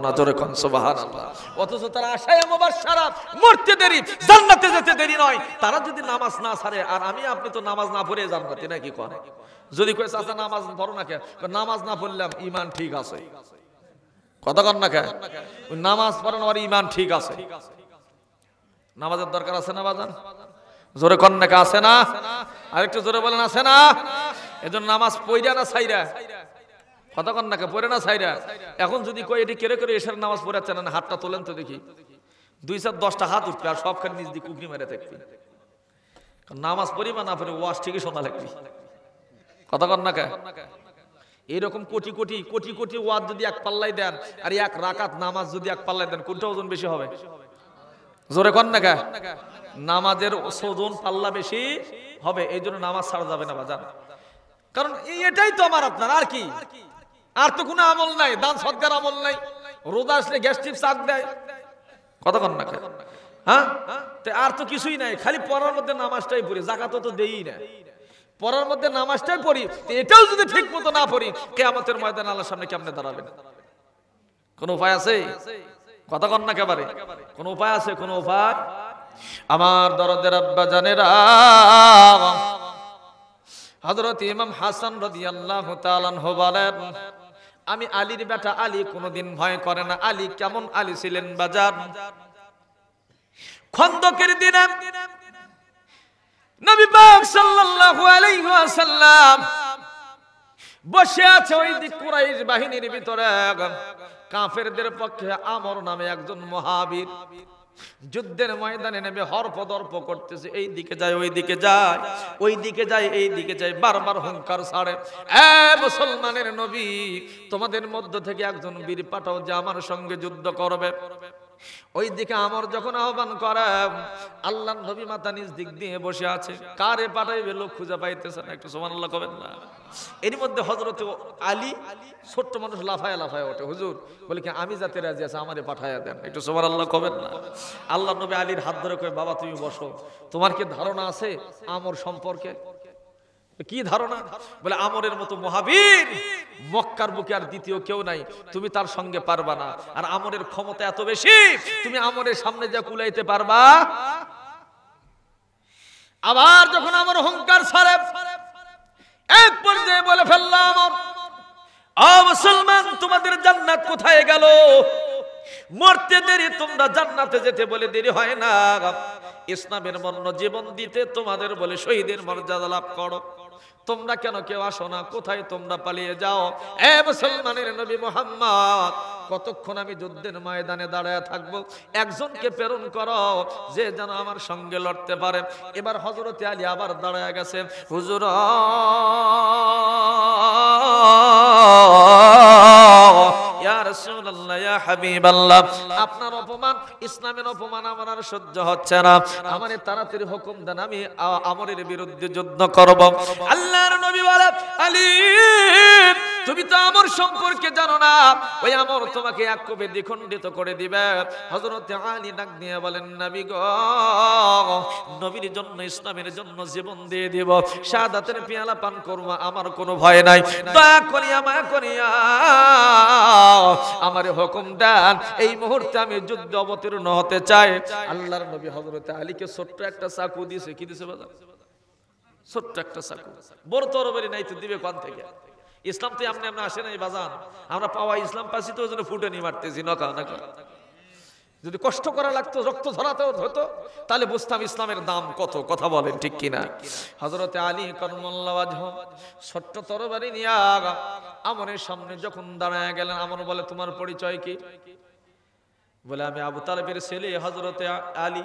না। জোরে কোন সুবহানাল্লাহ। অথচ তারা আশায় মুবাশশারা, মরতে দেরি, জান্নাতে যেতে দেরি নয়। তারা যদি নামাজ না ছাড়ে, আর আমি আপনি তো নামাজ না পড়ে জান্নাতে নাকি কোন? যদি কয় চাচা নামাজ পড়ো না কেন, নামাজ না পড়লাম ইমান ঠিক আছে, কথা কন না কেন? নামাজ পড়েন আর ইমান ঠিক আছে। নামাজের দরকার আছে না বাজান? জোরে কন না, আছে না? আরেকটু জোরে বলেন, আছে না? এজন্য নামাজ পড়া না ছাইরা, কথা কন না, পড়ে না ছাইরা। এখন যদি কই এটি কেড়ে করে এসার নামাজ পড়াচ্ছেন না, হাতটা তোলেন তো দেখি, 2-4-10টা হাত উঠবে আর সবখানে নিজ দিকে উগরি মেরে থাকবে। নামাজ পড়ি বা না পড়ি, ওয়াজ ঠিকই শোনা লাগবে, কথা কন না কে? এইরকম কোটি কোটি ওয়াজ যদি এক পাল্লাই দেন, আর এক রাকাত নামাজ যদি এক পাল্লাই দেন, কোনটা ওজন বেশি হবে? জোরে কন না কে? নামাজের ওজন পাল্লা বেশি হবে। এই জন্য নামাজ ছাড়া যাবে না বাজান, কারণ এটাই তো আমার আপনার, আর কি? আর তো কোনো আমল নাই, দান সদকার আমল নাই, রোজা আসলে গ্যাস্ট্রিক চাক দেয়, কথা কন না কে? হ্যাঁ, আর তো কিছুই নাই, খালি পড়ার মধ্যে নামাজটাই পড়ি, যাকাতও তো দেই না, পড়ার মধ্যে নামাজটাই পড়ি। এটাও যদি ঠিক মতো না পড়ি, কিয়ামতের ময়দানে আল্লাহর সামনে কেমনে দাঁড়াবেন? কোন উপায় আছে? কথা কন না একেবারে, কোন উপায় আছে? কোন উপায়? আমার দরদের আব্বা জানেরা, হযরত ইমাম হাসান রাদিয়াল্লাহু তাআলা আনহু বলেন, আমি আলীর বেটা, আলী কোনোদিন ভয় করে না। আলী কেমন আলী ছিলেন বাজার? খন্দকের দিনে নবী পাক সাল্লাল্লাহু আলাইহি ওয়াসাল্লাম বসে আছে, ওই দিক কুরাইশ বাহিনীর ভিতরে কাফেরদের পক্ষে আমর নামে একজন মহাবীর যুদ্ধের ময়দানে নেমে হরফদর্প করতেছে, এই দিকে যায়, ওই দিকে যায়, ওই দিকে যায়, এই দিকে যায়, বারবার হুঙ্কার ছাড়ে, এ মুসলমানের নবী, তোমাদের মধ্য থেকে একজন বীর পাঠাও যে আমার সঙ্গে যুদ্ধ করবে। ওই দিকে আমর যখন আহ্বান করে, আল্লাহর নবী মাথা নিজ দিক দিয়ে বসে আছে, কারে পাঠাইবে লোক খুঁজে পাইতেছে না। একটু সুবহানাল্লাহ কবেন না। এর মধ্যে হযরত আলী, ছোট্ট মানুষ, লাফায় লাফায় ওঠে, হুজুর বলে কি আমি যাতে রাজি আছি, আমারে পাঠাইয়া দেন। একটু সুবহানাল্লাহ কবেন না। আল্লাহর নবী আলীর হাত ধরে কয়, বাবা তুমি বসো, তোমার কি ধারণা আছে আমর সম্পর্কে? কি ধারণা? বলে আমরের মতো মহাবীর মক্কার বুকে আর দ্বিতীয় কেউ নাই, তুমি তার সঙ্গে পারবা না। আর আমরের ক্ষমতা এত বেশি, তুমি আমরের সামনে যা কুলাইতে পারবা। আবার যখন আমর অহংকার ছাড়ে, এক পর্যায়ে বলে ফেললাম, ও মুসলমান, তোমাদের জান্নাত কোথায় গেল? মরতে দেরি, তোমরা জান্নাতে যেতে বলে দেরি হয় না। ইসলামের মন্য জীবন দিতে তোমাদের বলে শহীদের মর্যাদা লাভ করো, তোমরা কেন কেউ আসো না? কোথায় তোমরা পালিয়ে যাও? এ মুসলমানের নবী মুহাম্মদ, কতক্ষণ আমি যুদ্ধের ময়দানে দাঁড়ায় থাকবো? একজনকে প্রেরণ করো যে যেন আমার সঙ্গে লড়তে পারে। এবার হযরত আলী আবার দাঁড়ায় গেছে, হুজুর ইয়া রাসূলুল্লাহ, ইয়া হাবিবাল্লাহ, আপনার অপমান, ইসলামের অপমান আমার আর সহ্য হচ্ছে না, আমারে তাড়াতাড়ি হুকুম দেন, আমি আমরের বিরুদ্ধে যুদ্ধ করব। আল্লাহর নবী বলে, আলী তুমি তো আমর সম্পর্কে জানো না, ওই আমর তোমাকে এক কোপে দ্বিখণ্ডিত করে দিবে। হযরত আলী ডাক দিয়ে বলেন, নবী গো, নবীর জন্য, ইসলামের জন্য জীবন দিয়ে দিব, শাহাদাতের পেয়ালা পান করব, আমার কোনো ভয় নাই, দয়া করিয়া মায়া করিয়া আমারে হুকুম দেন, এই মুহূর্তে আমি যুদ্ধে অবতীর্ণ হতে চাই। আল্লাহর নবী হযরত আলীকে ছোট্ট একটা চাকু দিয়েছে। কি দিয়েছে বাবা? ছোট্ট একটা চাকু। বড় তরবারি নাই তো দিবে কোন থেকে? ইসলাম তো এমনি এমনি আসে নাই বাজান, আমরা পাওয়া ইসলাম পাচ্ছি তো ওই জন্য ফুটে নিয়ে মারতেছি, নকা নকা। যদি কষ্ট করা লাগতো, রক্ত ঝরাতে হতো, তাহলে বুঝতাম ইসলামের দাম কত। কথা বলেন ঠিক কিনা? হযরত আলী করমুল্লাহ ওয়াজহ ছোট্ট তরবারি নিয়ে আমরের সামনে যখন দাঁড়ায় গেলেন, আমর বলে, তোমার পরিচয় কি? বলে, আমি আবু তালেবের ছেলে হযরত আলী।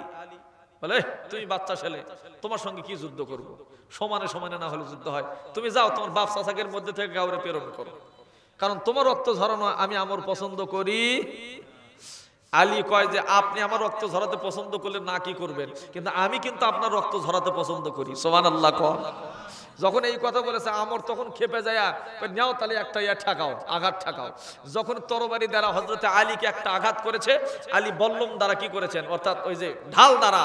বলে, তুমি বাচ্চা ছেলে, তোমার সঙ্গে কি যুদ্ধ করব? সমানে সমানে না হলে যুদ্ধ হয়, তুমি যাও তোমার বাপ চাচাকের মধ্যে থেকে কাউরে প্রেরণ করো, কারণ তোমার রক্ত ঝরানো আমি আমর পছন্দ করি। আলী কয় যে, আপনি আমার রক্ত ঝরাতে পছন্দ করলে না কি করবেন, কিন্তু আমি কিন্তু আপনার রক্ত ঝরাতে পছন্দ করি। সুবহানাল্লাহ। যখন এই কথা বলেছে আমর, তখন খেপে যায়, নাও তাহলে একটা ঠেকাও, আঘাত ঠেকাও। যখন তরবারি দ্বারা হযরত আলীকে একটা আঘাত করেছে, আলী বল্লম দ্বারা কি করেছেন, অর্থাৎ ওই যে ঢাল দ্বারা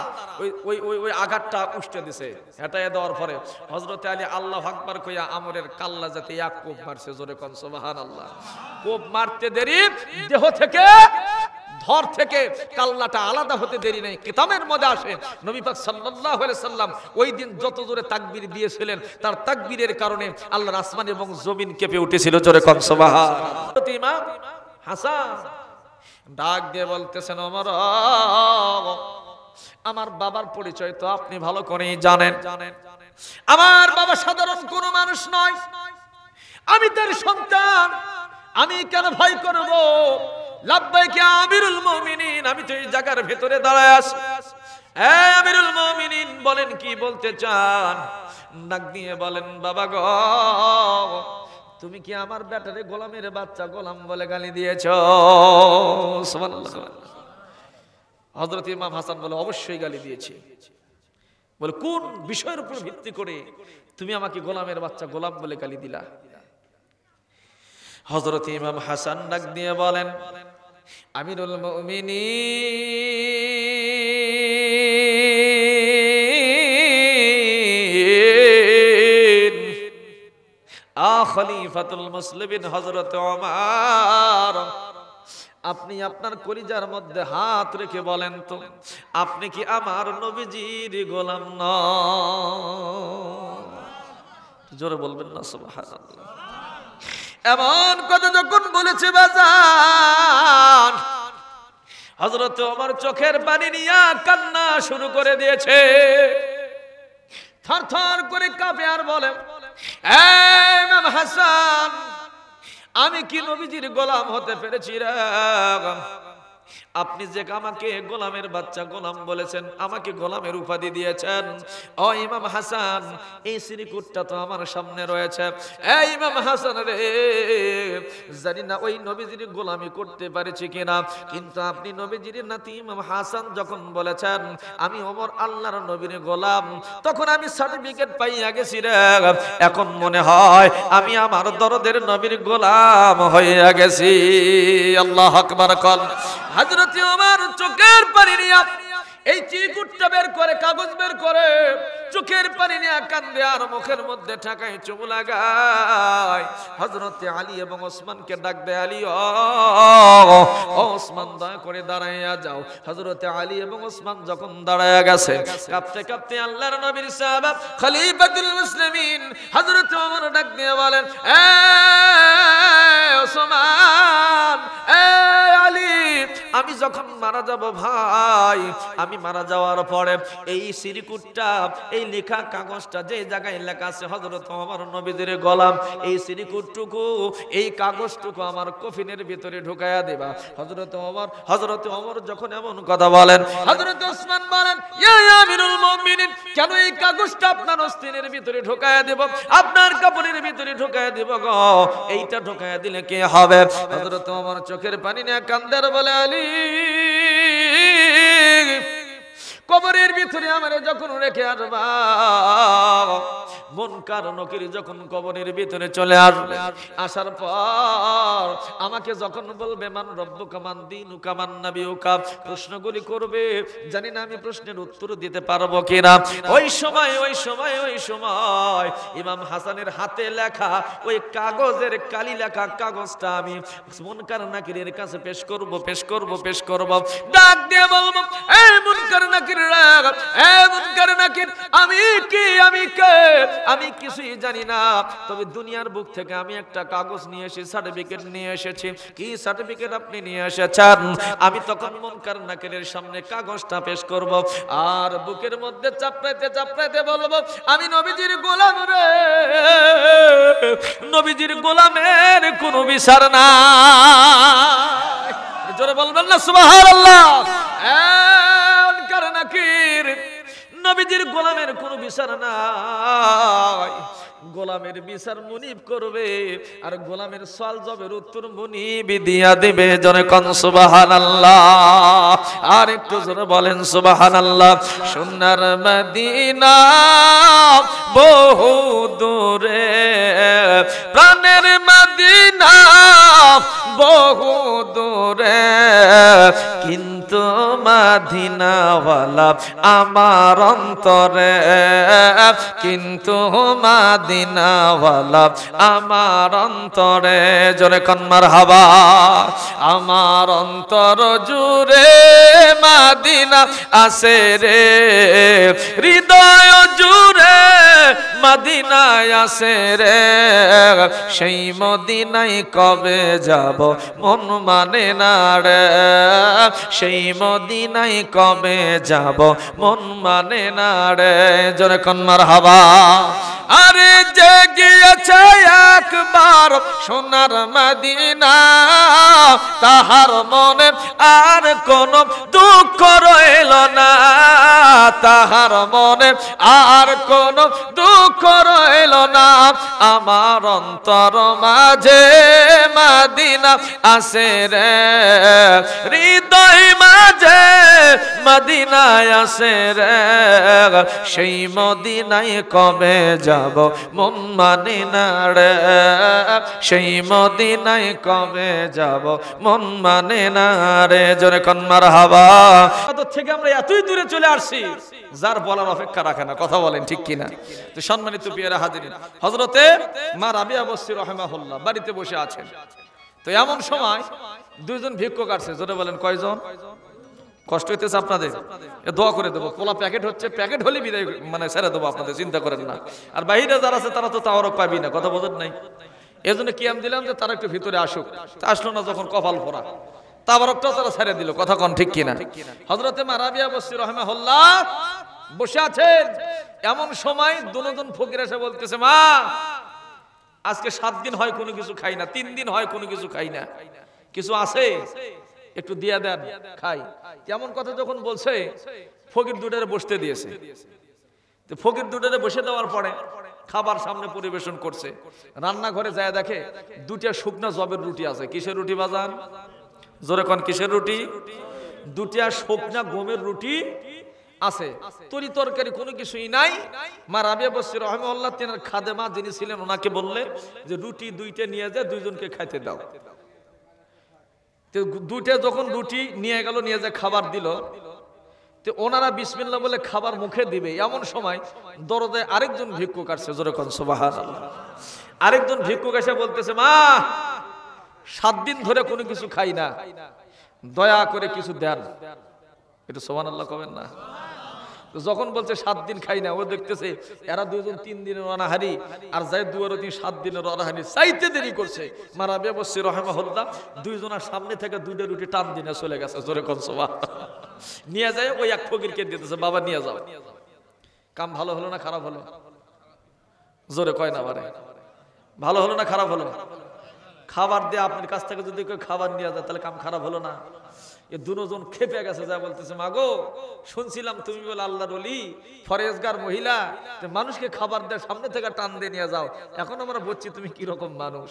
ওই আঘাতটা উষ্টে দিছে। হেঁটাইয়া দেওয়ার পরে হযরত আলী আল্লাহু আকবার কইয়া আমরের কাল্লা যাতে এক কোপ মারছে। জোরে কোন সুবহানাল্লাহ। কোপ মারতে দেরি, দেহ থেকে, ধর থেকে কাল্লাটা আলাদা হতে দেরি নাই। কিতাবের মধ্যে আসে, নবী পাক সাল্লাল্লাহু আলাইহি সাল্লাম ওই দিন যত জোরে তাকবীর দিয়েছিলেন, তার তাকবীরের কারণে আল্লাহর আসমান এবং জমিন কেঁপে উঠেছিল। জোরে কোন সুবহানাল্লাহ। ইমাম হাসান ডাক দিয়ে বলতেছেন, ওমর, আমার বাবার পরিচয় তো আপনি ভালো করেই জানেন। আমার বাবা সাধারণ কোনো মানুষ নয়, আমি তার সন্তান, আমি কেন ভয় করব? লাব্বাইক আমিরুল মুমিনিন, আমি তো এই জায়গার ভেতরে দাঁড়ায় আছি। আমিরুল মুমিনিন বলেন, কি বলতে চান? ডাক দিয়ে বলেন, বাবা গো, তুমি কি আমার বেটারে গোলামের বাচ্চা গোলাম বলে গালি দিয়েছো? সুবহানাল্লাহ। হযরত ইমাম হাসান বলে, অবশ্যই গালি দিয়েছি। বলে, কোন বিষয়ের উপর ভিত্তি করে তুমি আমাকে গোলামের বাচ্চা গোলাম বলে গালি দিলা? হযরত ইমাম হাসান ডাক দিয়ে বলেন, আমিরুল মুমিনিন, খলিফাতুল মুসলিমিন হযরত ওমর, আপনি আপনার কলিজার মধ্যে হাত রেখে বলেন তো, আপনি কি আমার নবীজির গোলাম নন? জোরে বলবেন না সুবহানাল্লাহ। এমন কথা যখন বলেছে বাজান, হযরত ওমর চোখের পানি নিয়ে কান্না শুরু করে দিয়েছে। থরথর করে কাঁপে আর বলে, ইমাম হাসান, আমি কি নবীজির গোলাম হতে পেরেছি রে? আপনি যে আমাকে গোলামের বাচ্চা গোলাম বলেছেন, আমাকে গোলামের উপাধি দিয়েছেন, ও ইমাম হাসান এই শ্রীকুটটা তো আমার সামনে রয়েছে। এই ইমাম হাসান রে, জানি না ওই নবীজির গোলামি করতে পারেছি কিনা, কিন্তু আপনি নবীজির নাতি ইমাম হাসান যখন বলেছেন আমি ওমর আল্লাহর নবীর গোলাম, তখন আমি সার্টিফিকেট পাইয়া গেছি রে। এখন মনে হয় আমি আমার দরদের নবীর গোলাম হইয়া গেছি। আল্লাহু আকবার। কল হযরত ওমর চোখের পানি নিয়ে এই চিকুটটা বের করে, কাগজ বের করে চোখের পানি নিয়ে কান্দে আর মুখের মধ্যে ঠাকায় চুমু লাগায়। হযরত আলী এবং ওসমানকে ডাক দেয়, আলী ও ওসমান দয়া করে দাঁড়াইয়া যাও। হযরত আলী এবং ওসমান যখন দাঁড়াইয়া গেছে, কাঁপতে কাঁপতে আল্লাহর নবীর সাহাবা খলিফাতুল মুসলিমিন হযরত ওমর ডাক দিয়ে বলেন, এ ওসমান, এ আলী, আমি যখন মারা যাব ভাই, আমি মারা যাওয়ার পরে এই শ্রীকুটটা, এই লেখা কাগজটা যে জায়গায় লেখা আছে হযরত ওমর নবীদের গোলাম, এই শ্রীকুটটুকু, এই কাগজটুকু আমার কফিনের ভিতরে ঢুকায়া দেবা। হযরত ওমর যখন এমন কথা বলেন, হযরত ওসমান বলেন, ইয়া আমিরুল মুমিনিন, কেন এই কাগজটা আপনার অস্তিনের ভিতরে ঢুকায়া দেব, আপনার কাপড়ের ভিতরে ঢুকায়া দেব গো, এইটা ঢুকায়া দিলে কি হবে? হযরত ওমর চোখের পানি নিয়ে কান্দার বলে, আলী, কবরের ভিতরে আমারে যখন রেখে আসবা, মুনকার নকির যখন কবরের ভিতরে চলে আসবে, আসার পর আমাকে যখন বলবে মান রব্বুকা মান দীনুকা মান নাবিয়ুকা, প্রশ্নগুলি করবে, জানি না আমি প্রশ্নের উত্তর দিতে পারবো কিনা। ওই সময় ইমাম হাসানের হাতে লেখা ওই কাগজের কালি লেখা কাগজটা আমি মুনকার নাকিরের কাছে পেশ করব। ডাক দিয়ে বলবো, এই মুনকার নাকির, আমি কিছুই জানি না, তবে দুনিয়ার বুক থেকে আমি একটা কাগজ নিয়ে এসেছি, সার্টিফিকেট নিয়ে এসেছি। কি সার্টিফিকেট আপনি নিয়ে এসেছেন? আমি তখন মুনকার নাকিরের সামনে কাগজটা পেশ করব, আর বুকের মধ্যে চাপড়াইতে বলবো, আমি নবীজির গোলাম রে, নবীজির গোলামের কোনো বিচার না। জোরে বলবেন না সুবহানাল্লাহ। নবীজির গোলামের কোনো বিচার নাই, গোলামের বিচার মুনিব করবে, আর গোলামের সওয়াল জবের উত্তর মুনিব দিয়া দেবে। জনে কোন সুবহানাল্লাহ, আর একটু জোরে বলেন সুবহানাল্লাহ। সোনার মদিনা বহু দূরে, প্রাণের মদিনা বহু দূরে, কিন্তু মদিনাওয়ালা আমার অন্তরে, কিন্তু মদিনাওয়ালা আমার অন্তরে। জোরে কোন মারহাবা। আমার অন্তর জুড়ে মদিনা আছে রে, হৃদয় জুড়ে মদিনায় আছে রে, সেই মদিনায় কবে যাব মন মানে না রে, সেই মদিনায় কবে যাব মন মানে না রে। জোরে কোন মারহাবা। আরে যে গিয়েছে একবার সোনার মদিনা, তাহার মনে আর কোন দুঃখ রইল না, তাহার মনে আর কোন দুঃখ রইল না। আমার অন্তর মাঝে মদিনা আছে রে, হৃদয় মাঝে মদিনায় আছে রে, সেই মদিনায় কবে যাব মন মানে না রে, সেই মদিনায় কবে যাব মন মানে না রে। জোরে কোন মারহাবা। থেকে আমরা এতই দূরে চলে আসছি, যার বলার অপেক্ষা রাখে না। কথা বলেন ঠিক কিনা? তো সম্মানিত প্রিয়রা হাজিরিন, হযরতে মা রাবিয়া বসরি রাহিমাহুল্লাহ বাড়িতে বসে আছেন। তো এমন সময় দুইজন ভিক্ষুক আসছে। জোরে বলেন কয়জন? কষ্ট হইতেছে আপনাদের? দোয়া করে দেবো, পোলা প্যাকেট হচ্ছে, প্যাকেট হলে বিদায় মানে ছেড়ে দেবো আপনাদের, চিন্তা করেন না। আর বাইরে যারা আছে তারা তো তাওয়ারক পাবি না, কথা বোঝেন নাই? এই জন্য কিয়াম দিলাম যে তারা একটু ভিতরে আসুক। তা আসলো না যখন, কপাল পরা, তাবারকটাও তারা ছেড়ে দিল। কথা কোন ঠিক কিনা? হযরতে মা রাবিয়া বসরি রাহিমাহুল্লাহ বসে আছেন। এমন সময় দুজন ফকির এসে বলতেছে, মা আজকে 7 দিন হয় কোনো কিছু খাই না, 3 দিন হয় কোনো কিছু খাই না, কিছু আছে? একটু দিয়ে দেন খাই। এমন কথা যখন বলছে ফকির দুটারে বসতে দিয়েছে। তো ফকির দুটারে বসে দেওয়ার পরে খাবার সামনে পরিবেশন করছে। রান্নাঘরে যায় দেখে দুটা শুকনা জবের রুটি আছে। কিসের রুটি বাজান? জোরে কোন কিসের রুটি? দুটা শুকনা গমের রুটি আছে, তরি তরকারি কোনো কিছুই নাই। মা রাবিয়া বসরি রাহিমাহুল্লাহ তিনার খাদেমা যিনি ছিলেন ওনাকে বললেন যে রুটি দুইটা নিয়ে যায়, দুইজনকে খাইতে দাও। তো দুইটা যখন রুটি নিয়ে গেল, নিয়ে যায় খাবার দিল, তো ওনারা বিসমিল্লাহ বলে খাবার মুখে দিবে, এমন সময় দরজায় আরেকজন ভিক্ষুক আসছে। জোরে কোন সুবহানাল্লাহ। আরেকজন ভিক্ষুক এসে বলতেছে, মা 7 দিন ধরে কোনো কিছু খাই না, দয়া করে কিছু দেন। এটা সুবহানাল্লাহ কবেন না? যখন বলছে 7 দিন খাই না, ও দেখতেছে এরা দুজন 3 দিনের অনাহারি, আর যাই দুয়ারও 7 দিনের অনাহারি, চাইতে দেরি করছে। মা রাবিয়া বসরি রাহিমাহুল্লাহ দুইজনের সামনে থেকে দুইটা রুটি টান দিনে চলে গেছে। জোরে কোন সুবহানাল্লাহ। নিয়ে যায় ওই এক ফকিরকে দিতেছে, বাবা নিয়ে যাও। কাম ভালো হলো না খারাপ হলো? জোরে কয় না বারে? ভালো হলো না খারাপ হলো? খাবার দিয়ে আপনার কাছ থেকে যদি কেউ খাবার নিয়ে যায় তাহলে কাম খারাপ হলো না? এ দুজন খেপে গেছে, যা বলতেছে, মাগো শুনছিলাম তুমি বলে আল্লাহর ওলি, ফরেজগার মহিলা, মানুষকে খাবার দেয় সামনে থেকে টান দিয়ে নিয়ে যাও, এখন আমরা বলছি তুমি কি রকম মানুষ।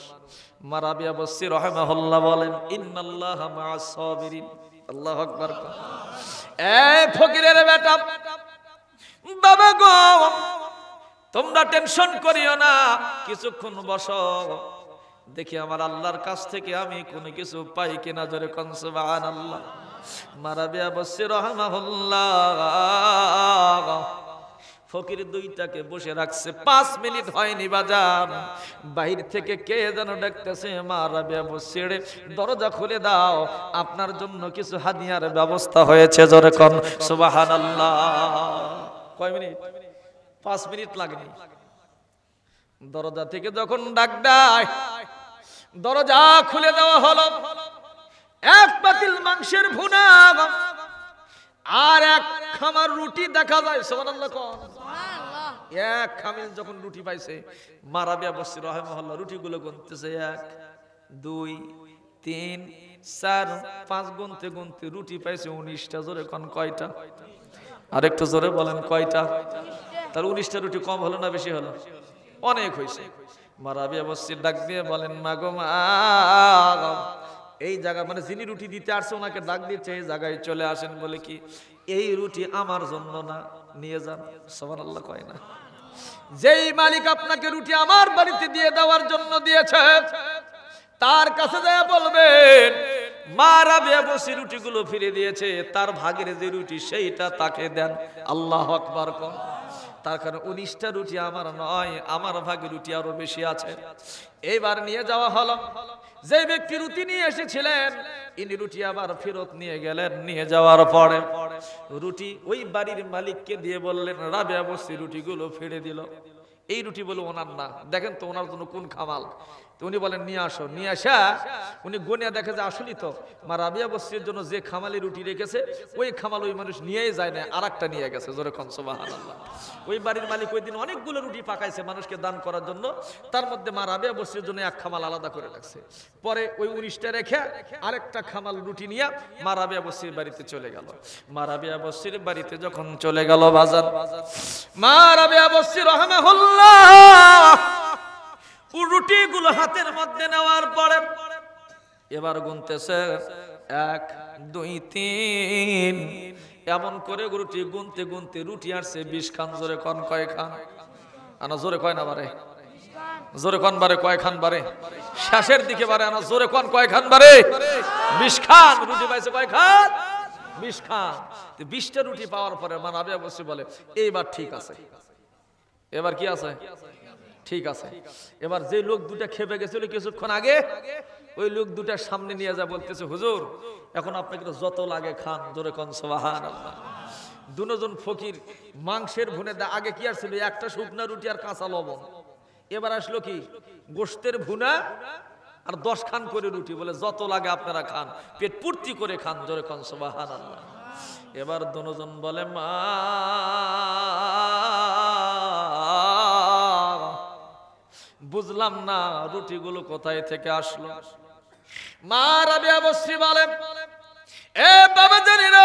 মা রাবিয়া বসরি রাহিমাহুল্লাহ বলেন, ইন্নাল্লাহা মা'আস সাবিরিন। আল্লাহু আকবার। এই ফকিরের বেটা, বাবা গো তোমরা টেনশন করিও না, কিছুক্ষণ বসো, দেখি আমার আল্লাহর কাছ থেকে আমি কোনো কিছু পাই কিনা। জোরে কোন সুবহানাল্লাহ। মা রাবিয়া বসরি রাহিমাহুল্লাহ ফকির দুইটাকে বসে রাখছে। 5 মিনিট হয়নি বাজার, বাহির থেকে কে যেন ডাকতেছে, মা রাবিয়া বসরি দরজা খুলে দাও, আপনার জন্য কিছু হাদিয়ার ব্যবস্থা হয়েছে। জোরে কোন সুবহানাল্লাহ। কয় মিনিট? 5 মিনিট লাগেনি। দরজা থেকে যখন ডাক দেয়, দরজা খুলে দেওয়া হলো। এক পাতিল মাংসের ভুনা আর এক খামার রুটি দেখা যায়। সুবহানাল্লাহ। এক খামিল যখন রুটি পাইছে, মা রাবিয়া বসরি রাহিমাহুল্লাহ রুটিগুলো গুনতেছে, 1 2 3 4 5 গুনতে গুনতে রুটি পাইছে 19টা। জোরে কোন কয়টা? আরেকটু জোরে বলেন কয়টা? তার 19টা রুটি কম হলো না বেশি হলো? অনেক হয়েছে। মা রাবিয়া বসরি ডাক দিয়ে বলেন, মা গো মা, এই জায়গা মানে যিনি রুটি দিতে আসছে ওনাকে ডাক দিচ্ছে, এই জায়গায় চলে আসেন। বলে কি, এই রুটি আমার জন্য না, নিয়ে যান। সুবহানাল্লাহ কয় না? যেই মালিক আপনাকে রুটি আমার বাড়িতে দিয়ে দেওয়ার জন্য দিয়েছে, তার কাছে যায় বলবেন, মা রাবিয়া বসরি রুটিগুলো ফিরে দিয়েছে, তার ভাগের যে রুটি সেইটা তাকে দেন। আল্লাহু আকবার কোন। তার কারণ 19টা রুটি আমার নয়, আমার ভাগে রুটি আরো বেশি আছে। এইবার নিয়ে যাওয়া হলো। যে ব্যক্তি রুটি নিয়ে এসেছিলেন, ইনি রুটি আবার ফেরত নিয়ে গেলেন। নিয়ে যাওয়ার পরে রুটি ওই বাড়ির মালিককে দিয়ে বললেন, রাবিয়া বসরি রুটিগুলো ফিরে দিল। এই রুটি বলে ওনার না, দেখেন তো ওনার জন্য কোন খামাল। তো উনি বলেন, নিয়ে আসো। নিয়ে আসা উনি গনিয়া দেখে যে আসলেই তো মা রাবিয়া বসরির জন্য যে খামালি রুটি রেখেছে, ওই খামাল ওই মানুষ নিয়েই যায় না, আর একটা নিয়ে গেছে। জোরে কোন সুবহানাল্লাহ। ওই বাড়ির মালিক ওই দিন অনেকগুলো রুটি পাকাইছে মানুষকে দান করার জন্য, তার মধ্যে মা রাবিয়া বসরির জন্য এক খামাল আলাদা করে রাখছে। পরে ওই 19টা রেখে আরেকটা খামাল রুটি নিয়ে মা রাবিয়া বসরির বাড়িতে চলে গেল। মা রাবিয়া বসরির বাড়িতে যখন চলে গেল বাজার, মা রাবিয়া বসরি রাহিমাহুল্লাহ রুটিগুলো হাতের মধ্যে নেওয়ার পরে এবার গুনতেছে 1 2 3, এমন করে রুটি গুনতে গুনতে রুটি আসছে 20 খান। জোরে কোন কয় খান? আনা জোরে কয় না বারে? জোরে কোন বারে? কয় খান বারে? শেষের দিকে বারে। আনা জোরে কোন কয় খান বারে? 20 খান রুটি পাইছে। কয় খান? 20 খান। 20টা রুটি পাওয়ার পরে মা রাবিয়া বসরি বলে, এইবার ঠিক আছে। এবার কি আছে? ঠিক আছে। এবার যে লোক দুটা খেপে গেছিল কিছুক্ষণ আগে, ওই লোক দুটার সামনে নিয়ে যা বলতেছে, হুজুর এখন আপনাকে যত লাগে খান। জোরে কোন সুবহানাল্লাহ। দুজন ফকির মাংসের ভুনে আগে কি আসছিল? একটা শুকনা রুটি আর কাঁচা লবণ। এবার আসলো কি? গোশতের ভুনা আর 10 খান করে রুটি। বলে যত লাগে আপনারা খান, পেট পূর্তি করে খান। জোরে কোন সুবহানাল্লাহ। এবার দুজন বলে, মা বুঝলাম না রুটিগুলো কোথায় থেকে আসলো। মা রাবিয়া বসরি বলেন, এ বাবা জানেরা,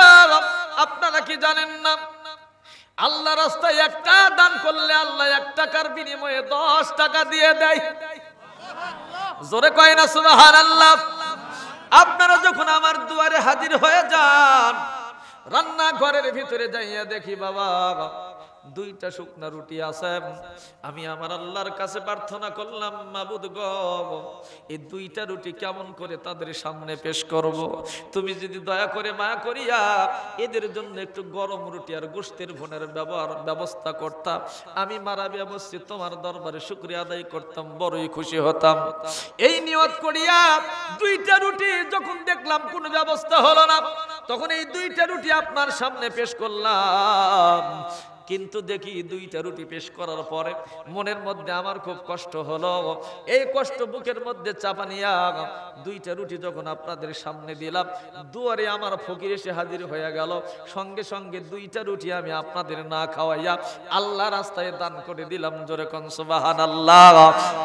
আপনারা কি জানেন না আল্লাহ রাস্তায় একটা দান করলে আল্লাহ 1 টাকার বিনিময়ে 10 টাকা দিয়ে দেয়। জোরে কয় না সুবহানাল্লাহ। আপনারা যখন আমার দুয়ারে হাজির হয়ে যান, রান্না ঘরের ভিতরে যাইয়া দেখি বাবা 2টা শুকনা রুটি আছে। আমি আমার আল্লাহর কাছে প্রার্থনা করলাম, মাবুদ গো, এই 2টা রুটি কেমন করে তাদের সামনে পেশ করব? তুমি যদি দয়া করে মায়া করিয়া এদের জন্য একটু গরম রুটি আর গোশতের ভুনের ব্যবস্থা করতাম, আমি মারা ব্যবস্থিত তোমার দরবারে শুকরিয়া আদায় করতাম, বড়ই খুশি হতাম। এই নিয়ত করিয়া 2টা রুটি যখন দেখলাম কোনো ব্যবস্থা হলো না, তখন এই 2টা রুটি আপনার সামনে পেশ করলাম। কিন্তু দেখি 2টা রুটি পেশ করার পরে মনের মধ্যে আমার খুব কষ্ট হলো। এই কষ্ট বুকের মধ্যে চাপা নিয়া 2টা রুটি যখন আপনাদের সামনে দিলাম, দুয়ারে আমার ফকির এসে হাজির হয়ে গেল। সঙ্গে সঙ্গে 2টা রুটি আমি আপনাদের না খাওয়াইয়া আল্লাহ রাস্তায় দান করে দিলাম। জোরে কোন সুবহানাল্লাহ।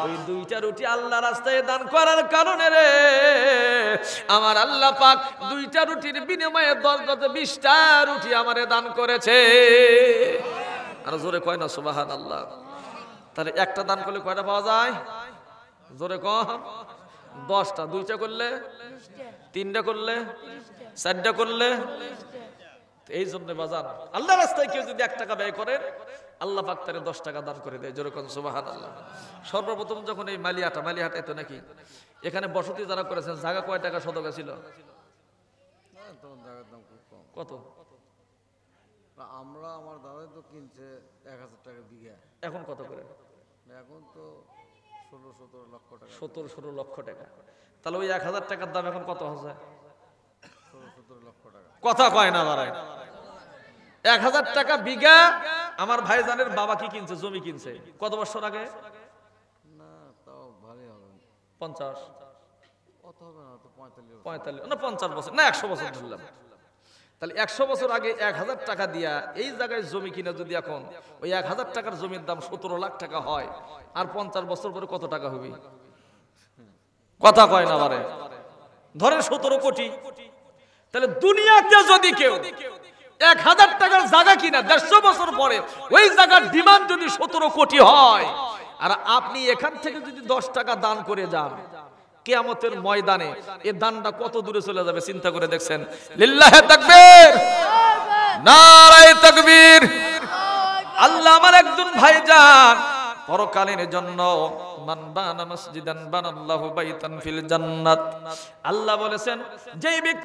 ওই 2টা রুটি আল্লাহ রাস্তায় দান করার কারণে রে আমার আল্লাহ পাক 2টা রুটির বিনিময়ে 20টা রুটি আমারে দান করেছে। আর জোরে কয় না সুবহানাল্লাহ। তাহলে একটা দান করলে কয়টা পাওয়া যায়? জোরে কম 10টা। 2টা করলে 3টা করলে 4টা করলে। এই জন্য বাজান আল্লাহ রাস্তায় কেউ যদি 1 টাকা ব্যয় করেন, আল্লাহ পাক তারে 10 টাকা দান করে দেয়। জোরে কোন সুবহানাল্লাহ। সর্বপ্রথম যখন এই মালিহাটায় তো নাকি এখানে বসতি যারা করেছেন, জায়গা কয় টাকা শতকা ছিল? কত? আমরা আমার দাদা তো কিনছে 1000 টাকা বিঘা। এখন কত করে? এখন তো 16-17 লক্ষ টাকা। 17-16 লক্ষ টাকা। তাহলে ওই 1000 টাকার দাম এখন কত হচ্ছে? 16-17 লক্ষ টাকা। কথা কয় না দাঁড়ায়। 1000 টাকা বিঘা। আমার ভাইজানের বাবা কি কিনছে? জমি কিনছে কত বছর আগে? না তাও ভালোই হবে। 50 কত হবে না তো 45 না 50 বছর না 100 বছর ধরলাম। তাহলে 100 বছর আগে 1000 টাকা দিয়া এই জায়গায় জমি কিনা যদি এখন ওই 1000 টাকার জমির দাম 17 লাখ টাকা হয়, আর 50 বছর পরে কত টাকা হবে? কথা কয় না বারে। ধরেন 17 কোটি। তাহলে দুনিয়াতে যদি কেউ 1000 টাকার জায়গা কিনা 150 বছর পরে ওই জায়গার ডিমান্ড যদি 17 কোটি হয়, আর আপনি এখান থেকে যদি 10 টাকা দান করে যান, কিয়ামতের ময়দানে এই দানটা কত দূরে চলে যাবে চিন্তা করে দেখছেন? লিল্লাহে তাকবীর, নারায়ে তাকবীর। আল্লাহ আমার একজন ভাইজান পরকালীন জন্য মান বানা মসজিদান বানাল্লাহু বাইতান ফিল জান্নাত, আল্লাহ বলেছেন যেই ব্যক্তি